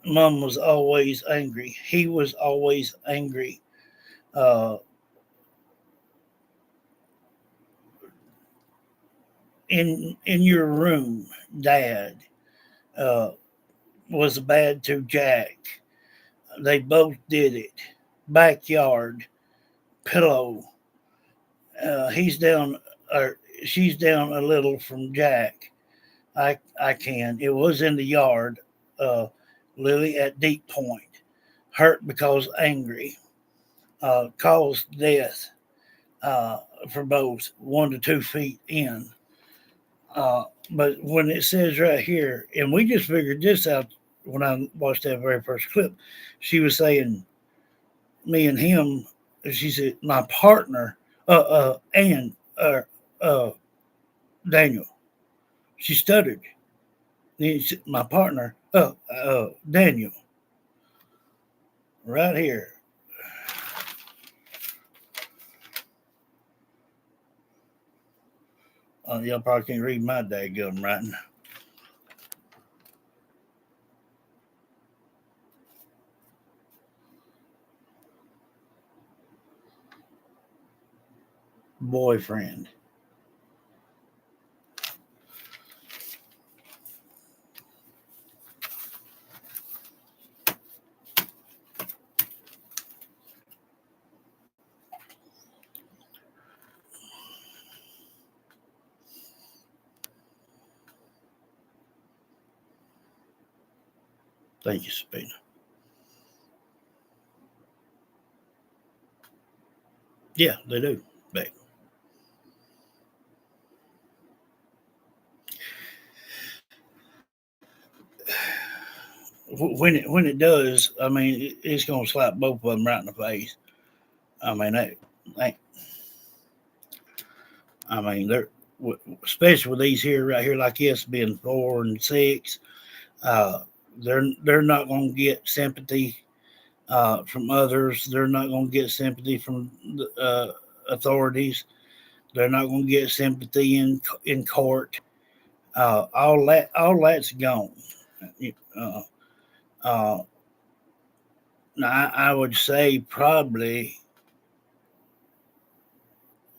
Mom was always angry. He was always angry. Uh, in your room, Dad uh, was bad to Jack. They both did it. Backyard, pillow. He's down, or she's down a little from Jack. I can. It was in the yard. Uh, Lily at Deep Point. Hurt because angry. Caused death for both 1 to 2 feet in. But when it says right here, and we just figured this out when I watched that very first clip, she was saying, me and him, she said, my partner, and uh, Daniel. She stuttered. Then she said, my partner, Daniel, right here. Y'all probably can't read my daggum writing. Boyfriend. Thank you, Sabina. Yeah, they do. Back. When it does, I mean, it's gonna slap both of them right in the face. I mean, they're especially with these here right here, like this being 4 and 6. They're not gonna get sympathy from others. They're not gonna get sympathy from the authorities. They're not gonna get sympathy in court. All that's gone. Uh, uh, Now, I would say probably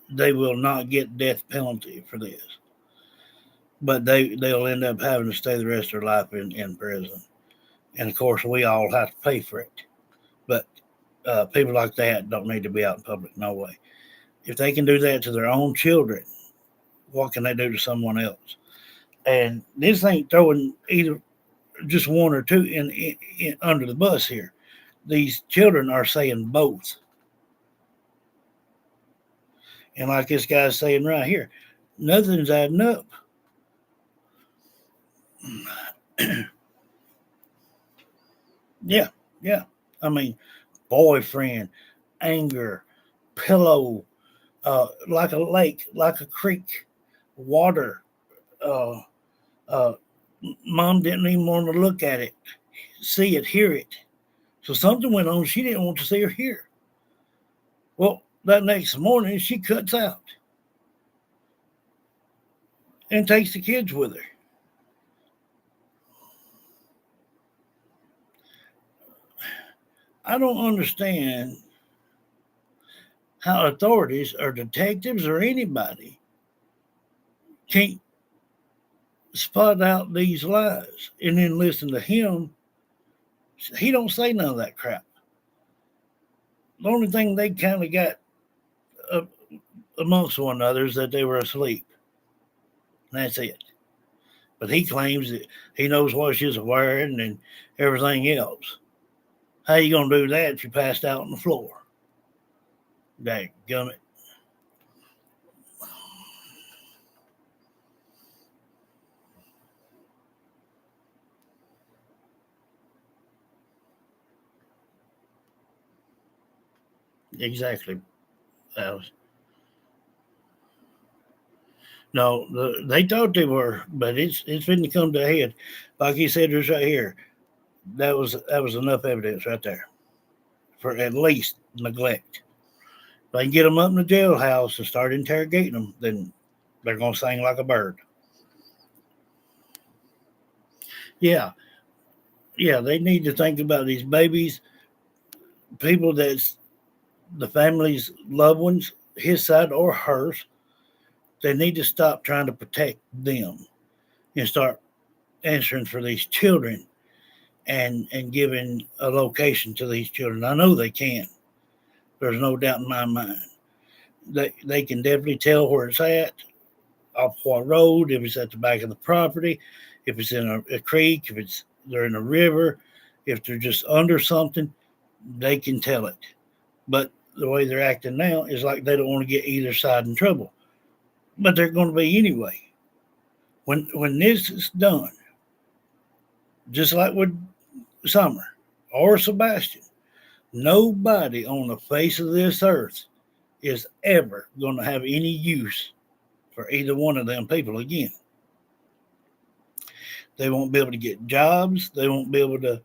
they will not get death penalty for this, but they'll end up having to stay the rest of their life in prison. And of course, we all have to pay for it. But people like that don't need to be out in public, no way. If they can do that to their own children, what can they do to someone else? And this ain't throwing either just one or two in under the bus here. These children are saying both. And like this guy's saying right here, nothing's adding up. Yeah. I mean, boyfriend, anger, pillow, like a lake, like a creek, water. Uh, uh, Mom didn't even want to look at it, see it, hear it. So something went on she didn't want to see or hear. Well, that next morning she cuts out and takes the kids with her. I don't understand how authorities or detectives or anybody can't spot out these lies and then listen to him. He don't say none of that crap. The only thing they kind of got uh, amongst one another is that they were asleep. And that's it. But he claims that he knows what she's wearing and everything else. How you gonna do that if you passed out on the floor? Dadgummit. Exactly. Alice. No, they thought they were, but it's been to come to a head. Like he said, there's right here. That was enough evidence right there for at least neglect. If they can get them up in the jailhouse and start interrogating them, then they're gonna sing like a bird. Yeah, yeah. They need to think about these babies, people that's the family's loved ones, his side or hers. They need to stop trying to protect them and start answering for these children and giving a location to these children. I know they can. There's no doubt in my mind. They can definitely tell where it's at, off what road, if it's at the back of the property, if it's in a creek, if they're in a river, if they're just under something, they can tell it. But the way they're acting now is like they don't want to get either side in trouble. But they're going to be anyway. When this is done, just like with Summer or Sebastian, nobody on the face of this earth is ever going to have any use for either one of them people again. They won't be able to get jobs. They won't be able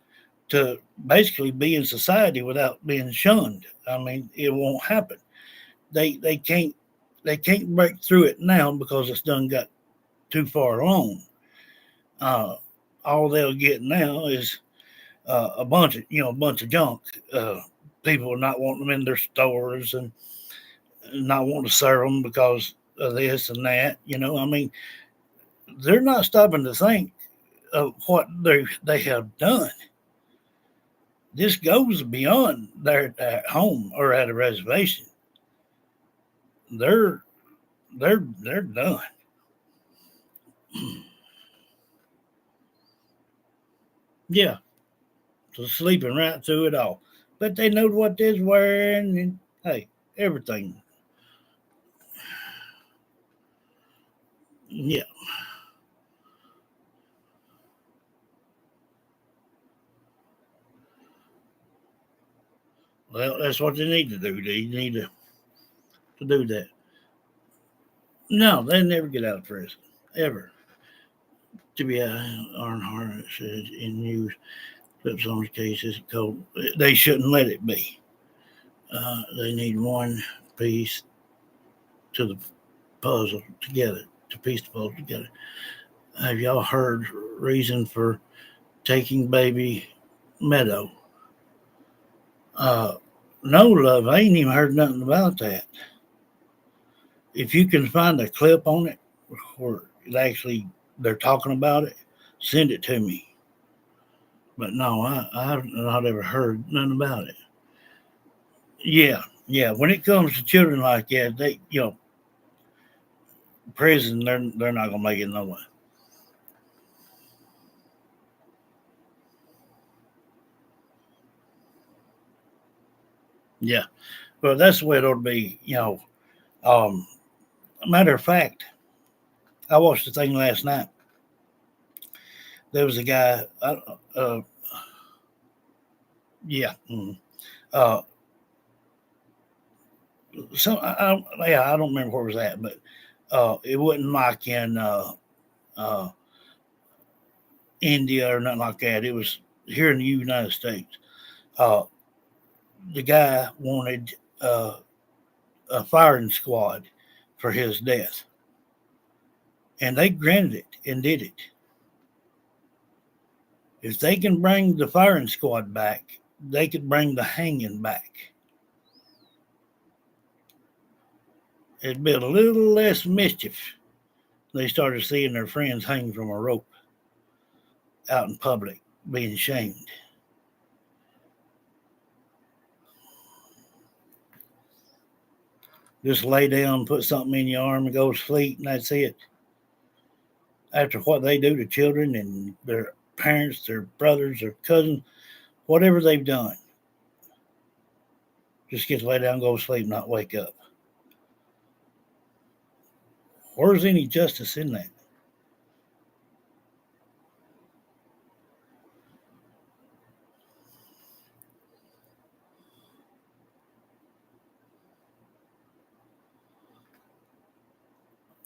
to basically be in society without being shunned. I mean, it won't happen. They can't break through it now because it's done got too far along. All they'll get now is a bunch of junk. People not wanting them in their stores and not wanting to serve them because of this and that. I mean, they're not stopping to think of what they have done. This goes beyond their at home or at a reservation. They're done. Yeah, so sleeping right through it all. But they know what they're wearing and hey, everything. Yeah. Well, that's what they need to do. They need to do that. No, they never get out of prison. Ever. To be Arnhart said in news clips on the case is cold. They shouldn't let it be. They need one piece to the puzzle together, to piece the puzzle together. Have y'all heard reason for taking baby Meadow? No, love, I ain't even heard nothing about that. If you can find a clip on it where they're talking about it, send it to me. But no, I've not ever heard nothing about it. Yeah. When it comes to children like that, they prison, they're not gonna make it no way. Yeah. Well, that's the way it ought to be, matter of fact, I watched the thing last night. There was a guy, yeah, so I don't remember where it was at, but it wasn't like in India or nothing like that. It was here in the United States. The guy wanted a firing squad for his death, and they granted it and did it. If they can bring the firing squad back, they could bring the hanging back. It'd be a little less mischief. They started seeing their friends hang from a rope out in public, being shamed. Just lay down, put something in your arm and go to sleep, and that's it. After what they do to children and their parents, their brothers, their cousins, whatever they've done, just get to lay down, go to sleep, not wake up. Where's any justice in that?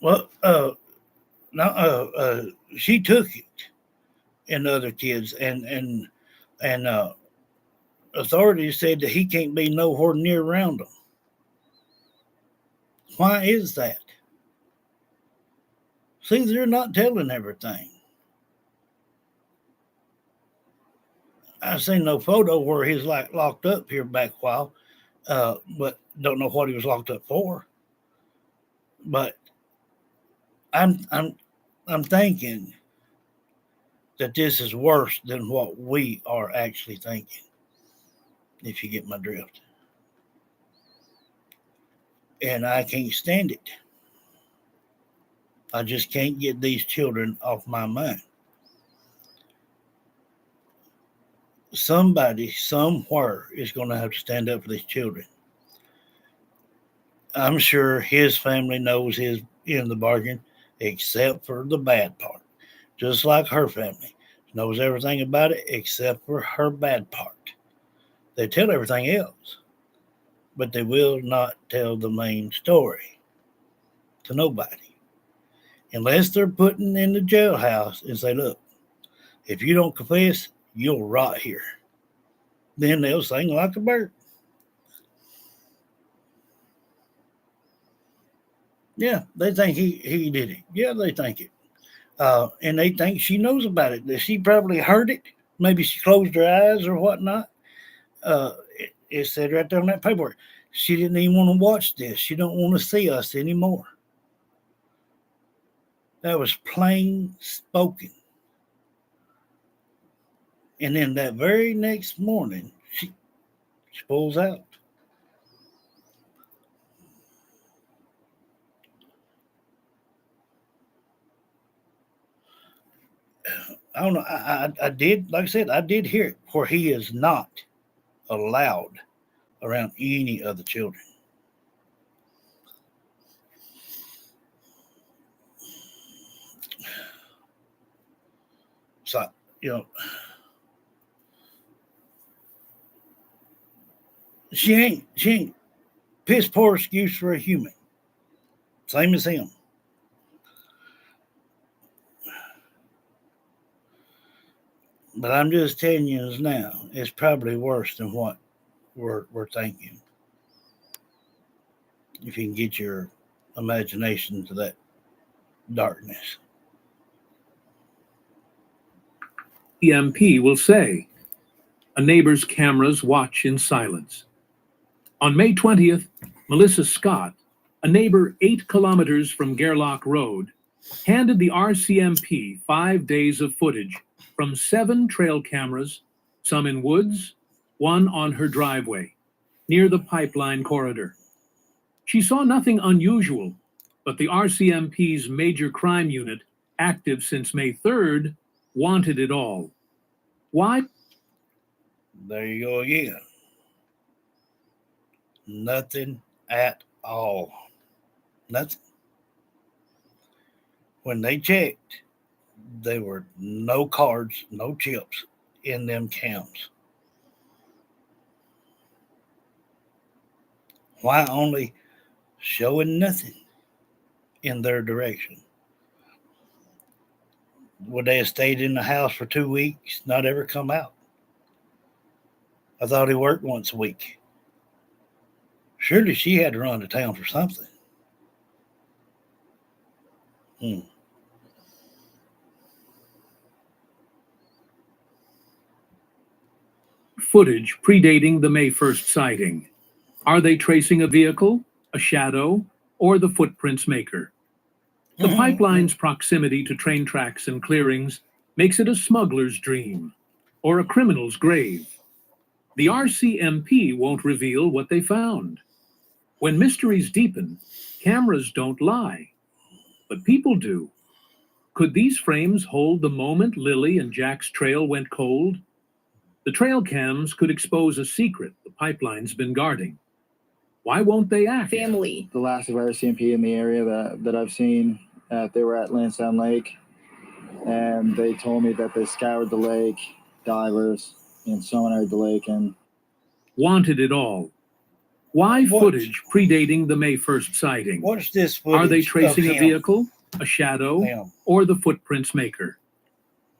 Well, no, she took it, and the other kids, and authorities said that he can't be nowhere near around them. Why is that? See, they're not telling everything. I seen no photo where he's like locked up here back a while, but don't know what he was locked up for. But I'm thinking that this is worse than what we are actually thinking. If you get my drift, and I can't stand it. I just can't get these children off my mind. Somebody somewhere is going to have to stand up for these children. I'm sure his family knows his in the bargain, except for the bad part. Just like her family knows everything about it except for her bad part. They tell everything else, but they will not tell the main story to nobody. Unless they're putting in the jailhouse and say, look, if you don't confess, you'll rot here. Then they'll sing like a bird. Yeah, they think he did it. Yeah, they think it. And they think she knows about it. That she probably heard it. Maybe she closed her eyes or whatnot. It said right there on that paperwork. She didn't even want to watch this. She don't want to see us anymore. That was plain spoken. And then that very next morning, she pulls out. I don't know. I did, like I said, I did hear it where he is not allowed around any of the children. So, she ain't piss poor excuse for a human. Same as him. But I'm just telling you now, it's probably worse than what we're thinking. If you can get your imagination to that darkness. EMP will say, a neighbor's cameras watch in silence. On May 20th, Melissa Scott, a neighbor 8 kilometers from Gerlach Road, handed the RCMP 5 days of footage from 7 trail cameras, some in woods, one on her driveway, near the pipeline corridor. She saw nothing unusual, but the RCMP's major crime unit, active since May 3rd, wanted it all. Why? There you go again. Nothing at all. Nothing. When they checked, there were no cards, no chips in them cams. Why only showing nothing in their direction? Would they have stayed in the house for 2 weeks, not ever come out? I thought he worked once a week. Surely she had to run to town for something. Footage predating the May 1st sighting. Are they tracing a vehicle, a shadow, or the footprints maker? The pipeline's proximity to train tracks and clearings makes it a smuggler's dream or a criminal's grave. The RCMP won't reveal what they found. When mysteries deepen, cameras don't lie, but people do. Could these frames hold the moment Lilli and Jack's trail went cold? The trail cams could expose a secret the pipeline's been guarding. Why won't they act? Family. The last of RCMP in the area that I've seen, they were at Lansdowne Lake, and they told me that they scoured the lake, divers, and sonared the lake, and wanted it all. Why What- footage predating the May 1st sighting? What's this footage? Are they tracing of a him? vehicle, a shadow, Him. or the footprints maker?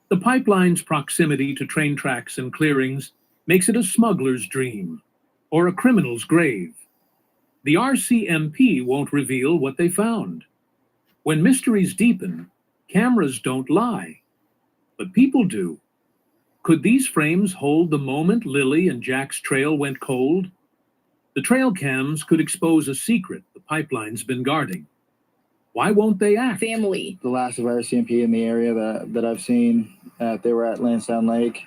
The pipeline's proximity to train tracks and clearings makes it a smuggler's dream or a criminal's grave. The RCMP won't reveal what they found. When mysteries deepen, cameras don't lie, but people do. Could these frames hold the moment Lilli and Jack's trail went cold? The trail cams could expose a secret the pipeline's been guarding. Why won't they act? Family. The last of RCMP in the area that I've seen, they were at Lansdowne Lake,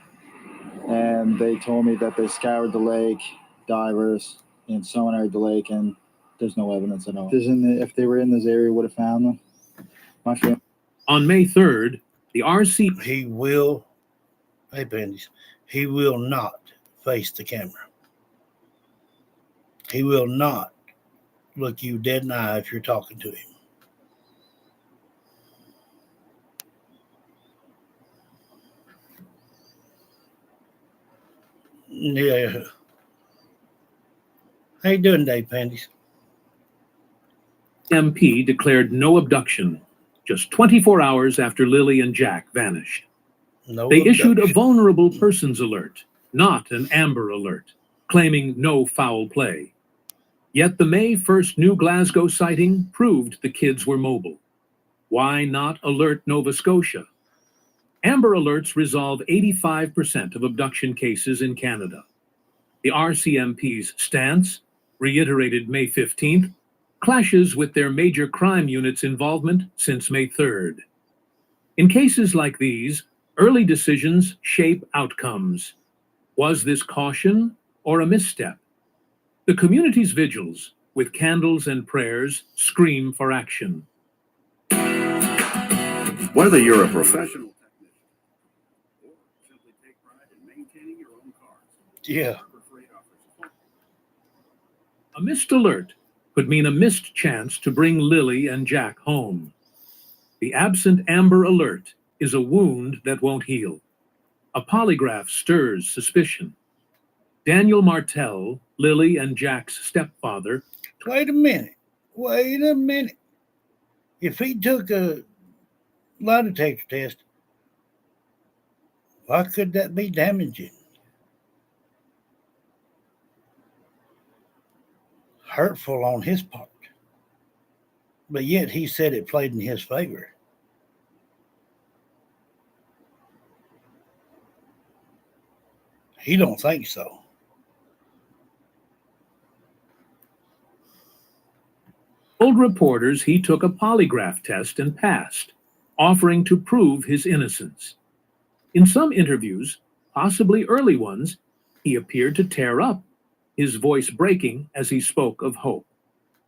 and they told me that they scoured the lake, divers, and sonnared the lake, and there's no evidence at all. If they were in this area, would have found them. My family. On May 3rd, the RC He will, hey, Pendies, he will not face the camera. He will not look you dead in the eye if you're talking to him. Yeah. How you doing, Dave Pendies? MP declared no abduction just 24 hours after Lilli and Jack vanished. No They issued a abduction. vulnerable persons alert, not an Amber Alert, claiming no foul play. Yet the May 1st New Glasgow sighting proved the kids were mobile. Why not alert Nova Scotia? Amber Alerts resolve 85% of abduction cases in Canada. The RCMP's stance, reiterated May 15th, clashes with their major crime unit's involvement since May 3rd. In cases like these, early decisions shape outcomes. Was this caution or a misstep? The community's vigils, with candles and prayers, scream for action. Whether you're a professional technician or simply take pride in maintaining your own cars, Yeah. Harbor Freight offers support. A missed alert could mean a missed chance to bring Lilli and Jack home. The absent Amber Alert is a wound that won't heal. A polygraph stirs suspicion. Daniel Martell, Lilli and Jack's stepfather, Wait a minute. Wait a minute. If he took a lie detector test, why could that be damaging? Hurtful on his part. But yet he said it played in his favor. He don't think so. told reporters he took a polygraph test and passed, offering to prove his innocence. In some interviews, possibly early ones, he appeared to tear up, his voice breaking as he spoke of hope.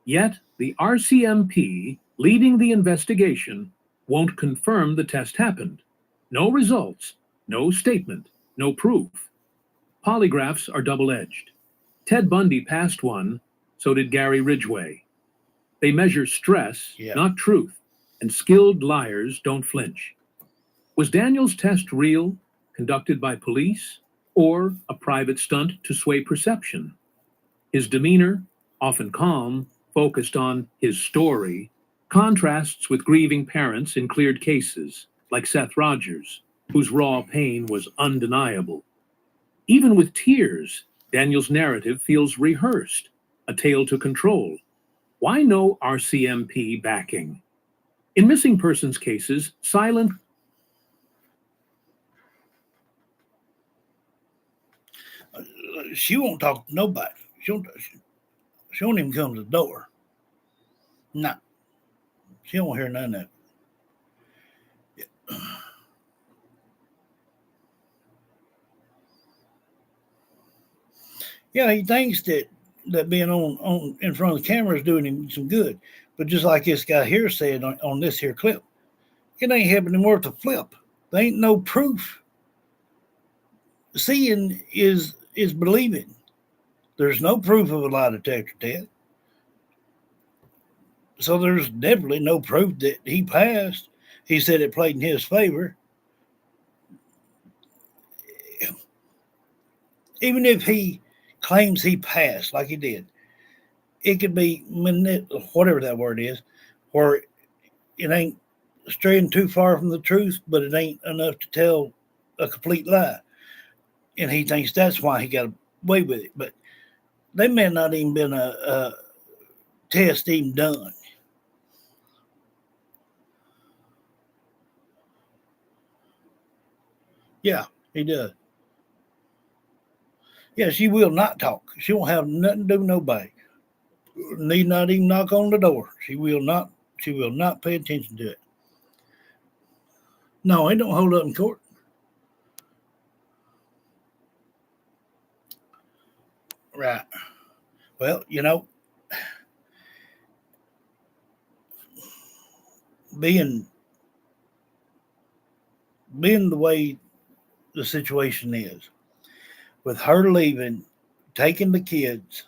Yet the RCMP, leading the investigation, won't confirm the test happened. No results, no statement, no proof. Polygraphs are double-edged. Ted Bundy passed one, so did Gary Ridgway. They measure stress, not truth, and skilled liars don't flinch. Was Daniel's test real, conducted by police, or a private stunt to sway perception? His demeanor, often calm, focused on his story, contrasts with grieving parents in cleared cases, like Seth Rogers, whose raw pain was undeniable. Even with tears, Daniel's narrative feels rehearsed, a tale to control. Why no RCMP backing? In missing persons cases, silent She won't talk to nobody. She won't even come to the door. No. She won't hear none of it. Yeah, he thinks that being on in front of the camera is doing him some good. But just like this guy here said on this here clip, it ain't happening worth a flip. There ain't no proof. Seeing is believing. There's no proof of a lie detector test. So there's definitely no proof that he passed. He said it played in his favor. Even if he claims he passed like he did, it could be whatever that word is, where it ain't straying too far from the truth, but it ain't enough to tell a complete lie. And he thinks that's why he got away with it. But they may not even been a test even done. Yeah, he does. Yeah, she will not talk. She won't have nothing to do with nobody. Need not even knock on the door. She will not. She will not pay attention to it. No, it don't hold up in court. Right. Well, being the way the situation is, with her leaving, taking the kids,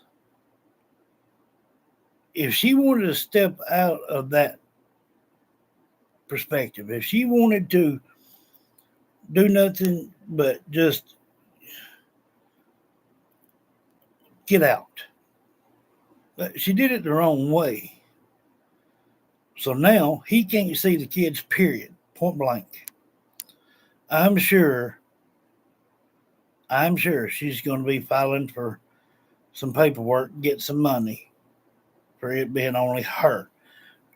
if she wanted to step out of that perspective, if she wanted to do nothing but just get out, but she did it the wrong way. So now he can't see the kids, period, point blank. I'm sure she's going to be filing for some paperwork, get some money for it being only her.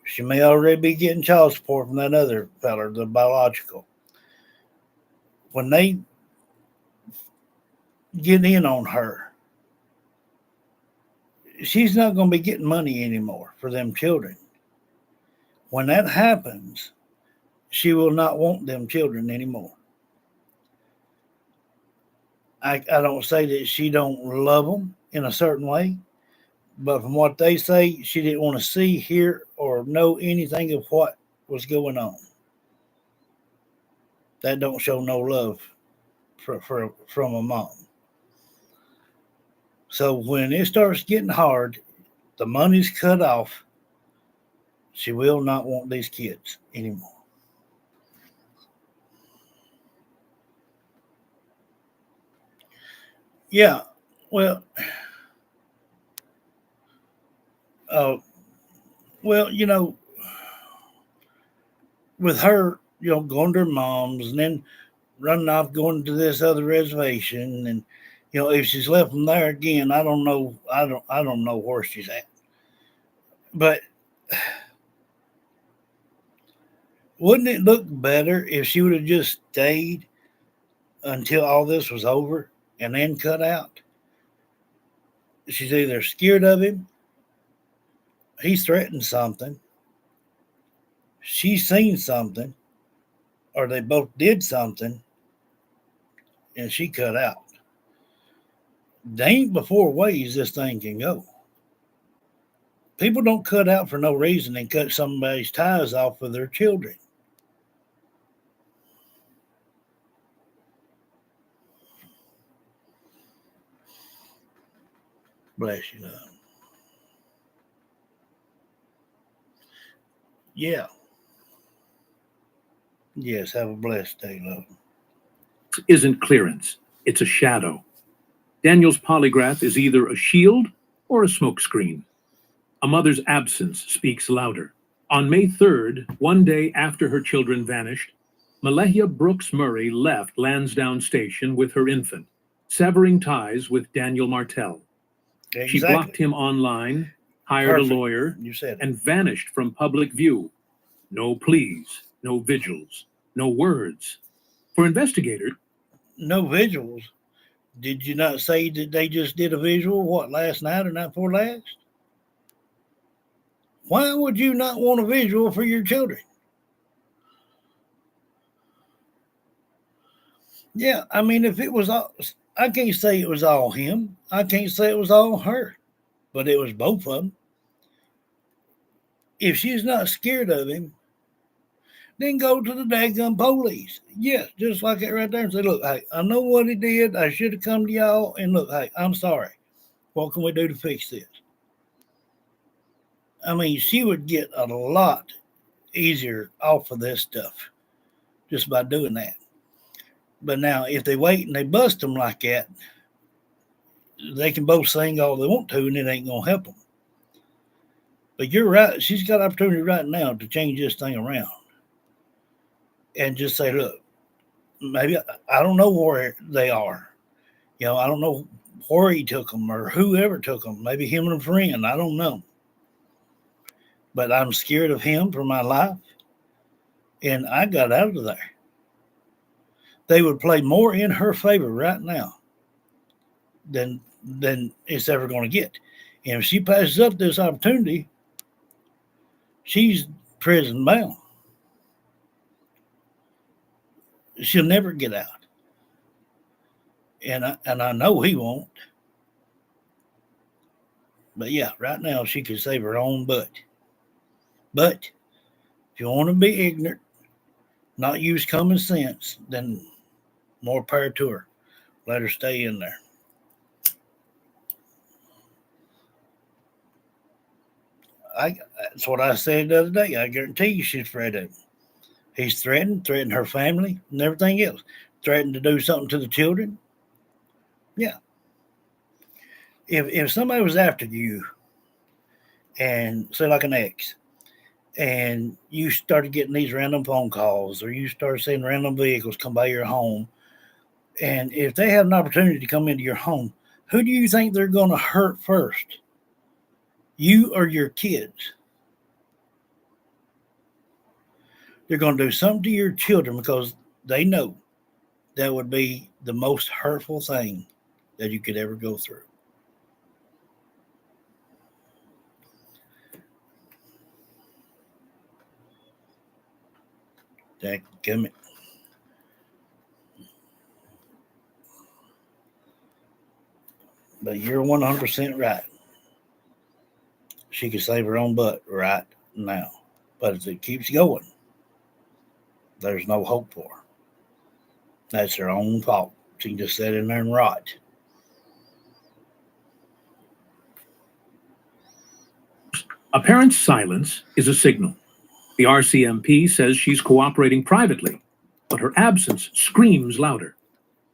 She may already be getting child support from that other feller, the biological. When they get in on her, she's not going to be getting money anymore for them children. When that happens, she will not want them children anymore. I don't say that she don't love them in a certain way, but from what they say, she didn't want to see, hear, or know anything of what was going on. That don't show no love from a mom. So when it starts getting hard, the money's cut off, she will not want these kids anymore. Yeah, well, with her, going to her mom's and then running off, going to this other reservation, and if she's left them there again, I don't know. I don't know where she's at. But wouldn't it look better if she would have just stayed until all this was over and then cut out? She's either scared of him, he's threatened something, she's seen something, or they both did something, and she cut out. There ain't before ways this thing can go. People don't cut out for no reason and cut somebody's ties off with their children. Bless you, love. Yeah. Yes, have a blessed day, love. Isn't clearance, it's a shadow. Daniel's polygraph is either a shield or a smokescreen. A mother's absence speaks louder. On May 3rd, one day after her children vanished, Malehia Brooks Murray left Lansdowne Station with her infant, severing ties with Daniel Martell. Exactly. She blocked him online, hired Perfect. a lawyer, You said it. and vanished from public view. No pleas, no vigils, no words. For investigators, no visuals. Did you not say that they just did a visual, last night or night before last? Why would you not want a visual for your children? Yeah, I mean, if it was all, I can't say it was all him. I can't say it was all her, but it was both of them. If she's not scared of him, then go to the daggum police. Yes, just like it right there and say, look, hey, I know what he did. I should have come to y'all. And look, hey, I'm sorry. What can we do to fix this? I mean, she would get a lot easier off of this stuff just by doing that. But now, if they wait and they bust them like that, they can both sing all they want to, and it ain't going to help them. But you're right. She's got opportunity right now to change this thing around and just say, look, maybe I don't know where they are. I don't know where he took them or whoever took them. Maybe him and a friend. I don't know. But I'm scared of him for my life. And I got out of there. They would play more in her favor right now than it's ever going to get. And if she passes up this opportunity, she's prison bound. She'll never get out. And I know he won't. But yeah, right now she could save her own butt. But if you want to be ignorant, not use common sense, then more power to her. Let her stay in there. That's what I said the other day. I guarantee you she's afraid of him. He's threatened her family and everything else. Threatened to do something to the children. Yeah. If somebody was after you and say like an ex, and you started getting these random phone calls or you started seeing random vehicles come by your home, and if they have an opportunity to come into your home, who do you think they're going to hurt first? You or your kids? They're going to do something to your children because they know that would be the most hurtful thing that you could ever go through. Dadgummit. But you're 100% right. She could save her own butt right now. But if it keeps going, there's no hope for her. That's her own fault. She can just sit in there and rot. A parent's silence is a signal. The RCMP says she's cooperating privately, but her absence screams louder.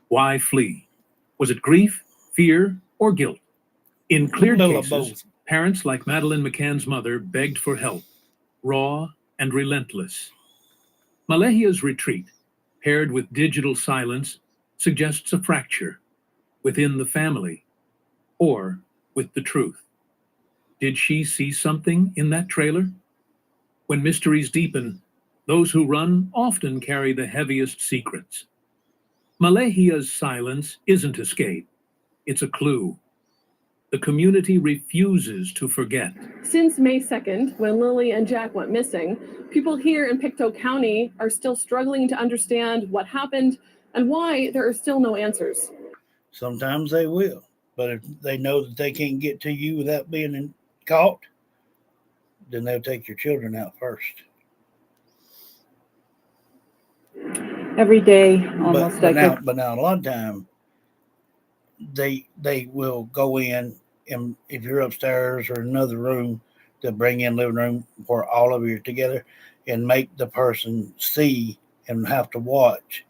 Why flee? Was it grief, fear, or guilt? In cleared cases, parents like Madeleine McCann's mother begged for help, raw and relentless. Malehia's retreat, paired with digital silence, suggests a fracture within the family or with the truth. Did she see something in that trailer? When mysteries deepen, those who run often carry the heaviest secrets. Malehia's silence isn't escape, it's a clue. The community refuses to forget. Since May 2nd, when Lilli and Jack went missing, people here in Pictou County are still struggling to understand what happened and why there are still no answers. Sometimes they will, but if they know that they can't get to you without being caught, then they'll take your children out first. Every day, almost. But now a lot of time, they will go in, and if you're upstairs or another room, they'll bring in living room where all of you are together and make the person see and have to watch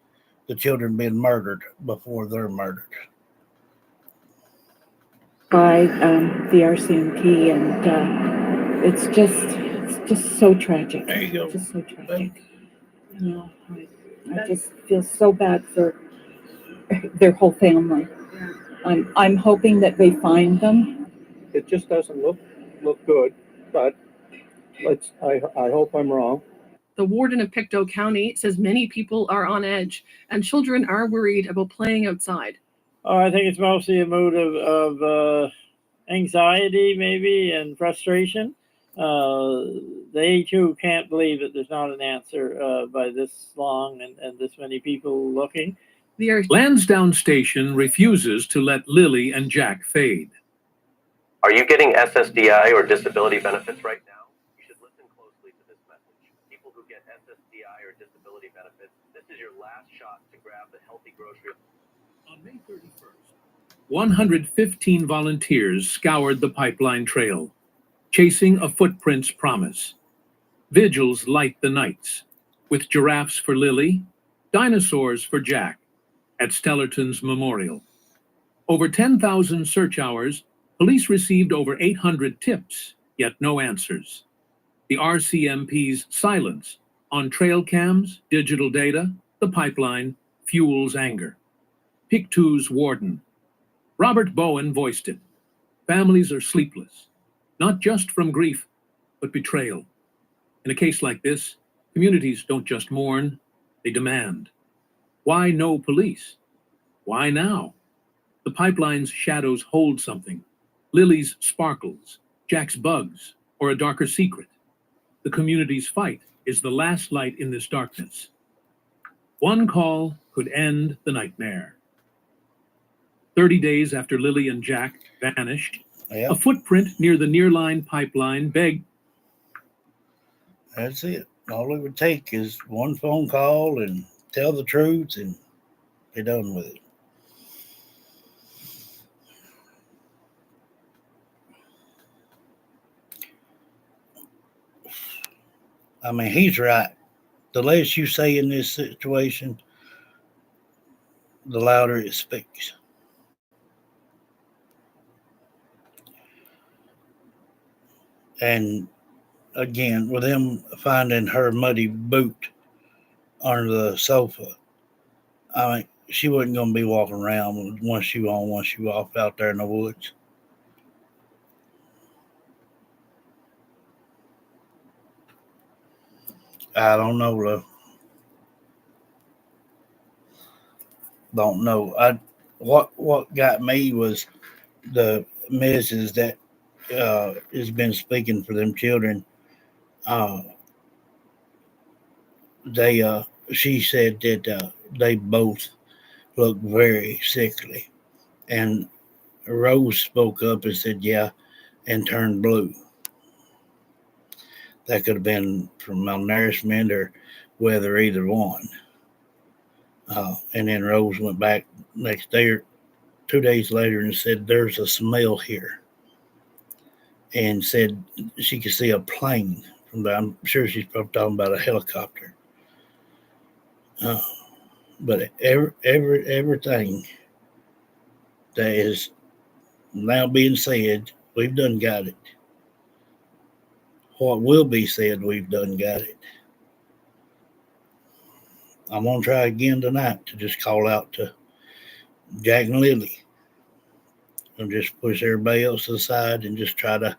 the children being murdered before they're murdered. By the RCMP, and it's just so tragic. There you go. Just so tragic. I just feel so bad for their whole family. I'm hoping that they find them. It just doesn't look good, but I hope I'm wrong. The warden of Pictou County says many people are on edge and children are worried about playing outside. I think it's mostly a mood of anxiety, maybe, and frustration. They too can't believe that there's not an answer by this long and this many people looking. The Lansdowne Station refuses to let Lilli and Jack fade. Are you getting SSDI or disability benefits right now? You should listen closely to this message. People who get SSDI or disability benefits, this is your last shot to grab the healthy grocery. On May 31st, 115 volunteers scoured the pipeline trail, chasing a footprints promise. Vigils light the nights, with giraffes for Lilli, dinosaurs for Jack, at Stellarton's memorial. Over 10,000 search hours, police received over 800 tips yet no answers. The RCMP's silence on trail cams, digital data, the pipeline, fuels anger. PIC2's warden, Robert Bowen, voiced it. Families are sleepless, not just from grief, but betrayal. In a case like this, communities don't just mourn, they demand. Why no police? Why now? The pipeline's shadows hold something. Lily's sparkles, Jack's bugs, or a darker secret. The community's fight is the last light in this darkness. One call could end the nightmare. 30 days after Lily and Jack vanished, a footprint near the nearline pipeline begged. That's it. All it would take is one phone call and tell the truth and be done with it. I mean, he's right. The less you say in this situation, the louder it speaks. And again, with them finding her muddy boot under the sofa, I mean, she wasn't going to be walking around with one shoe on, one shoe off out there in the woods. I don't know, though. Don't know. What got me was the missus that has been speaking for them children. She said that they both looked very sickly, and Rose spoke up and said, "Yeah," and turned blue. That could have been from malnourishment or weather, either one. And then Rose went back next day or 2 days later and said, "There's a smell here," and said she could see a plane from there. I'm sure she's probably talking about a helicopter. But everything that is now being said, we've done got it. What will be said, we've done got it. I'm going to try again tonight to just call out to Jack and Lily and just push everybody else aside and just try to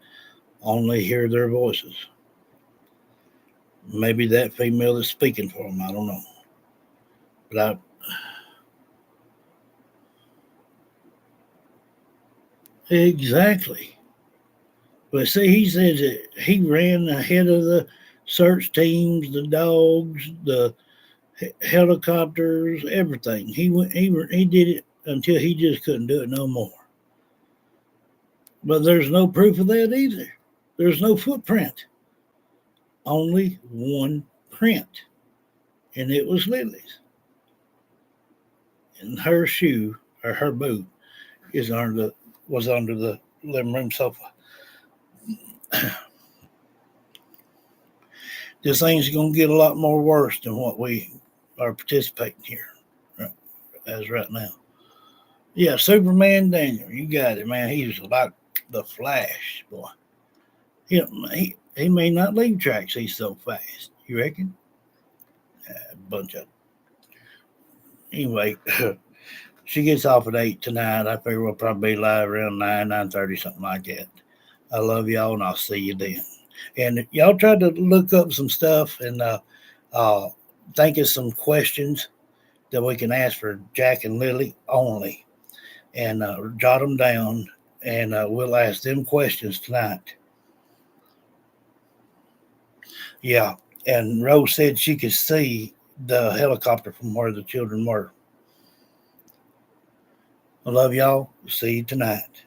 only hear their voices. Maybe that female is speaking for them. I don't know. But exactly. But see, he says that he ran ahead of the search teams, the dogs, the helicopters, everything. He did it until he just couldn't do it no more. But there's no proof of that either. There's no footprint. Only one print, and it was Lily's. And her shoe or her boot was under the living room sofa. This thing's going to get a lot more worse than what we are participating here as right now. Yeah, Superman Daniel, you got it, man. He's like the Flash, boy. You know, he may not leave tracks. He's so fast. You reckon? A bunch of. Anyway, she gets off at 8 tonight. I figure we'll probably be live around 9:30, something like that. I love y'all, and I'll see you then. And y'all try to look up some stuff and think of some questions that we can ask for Jack and Lily only, and jot them down, and we'll ask them questions tonight. Yeah, and Rose said she could see the helicopter from where the children were. I love y'all. See you tonight.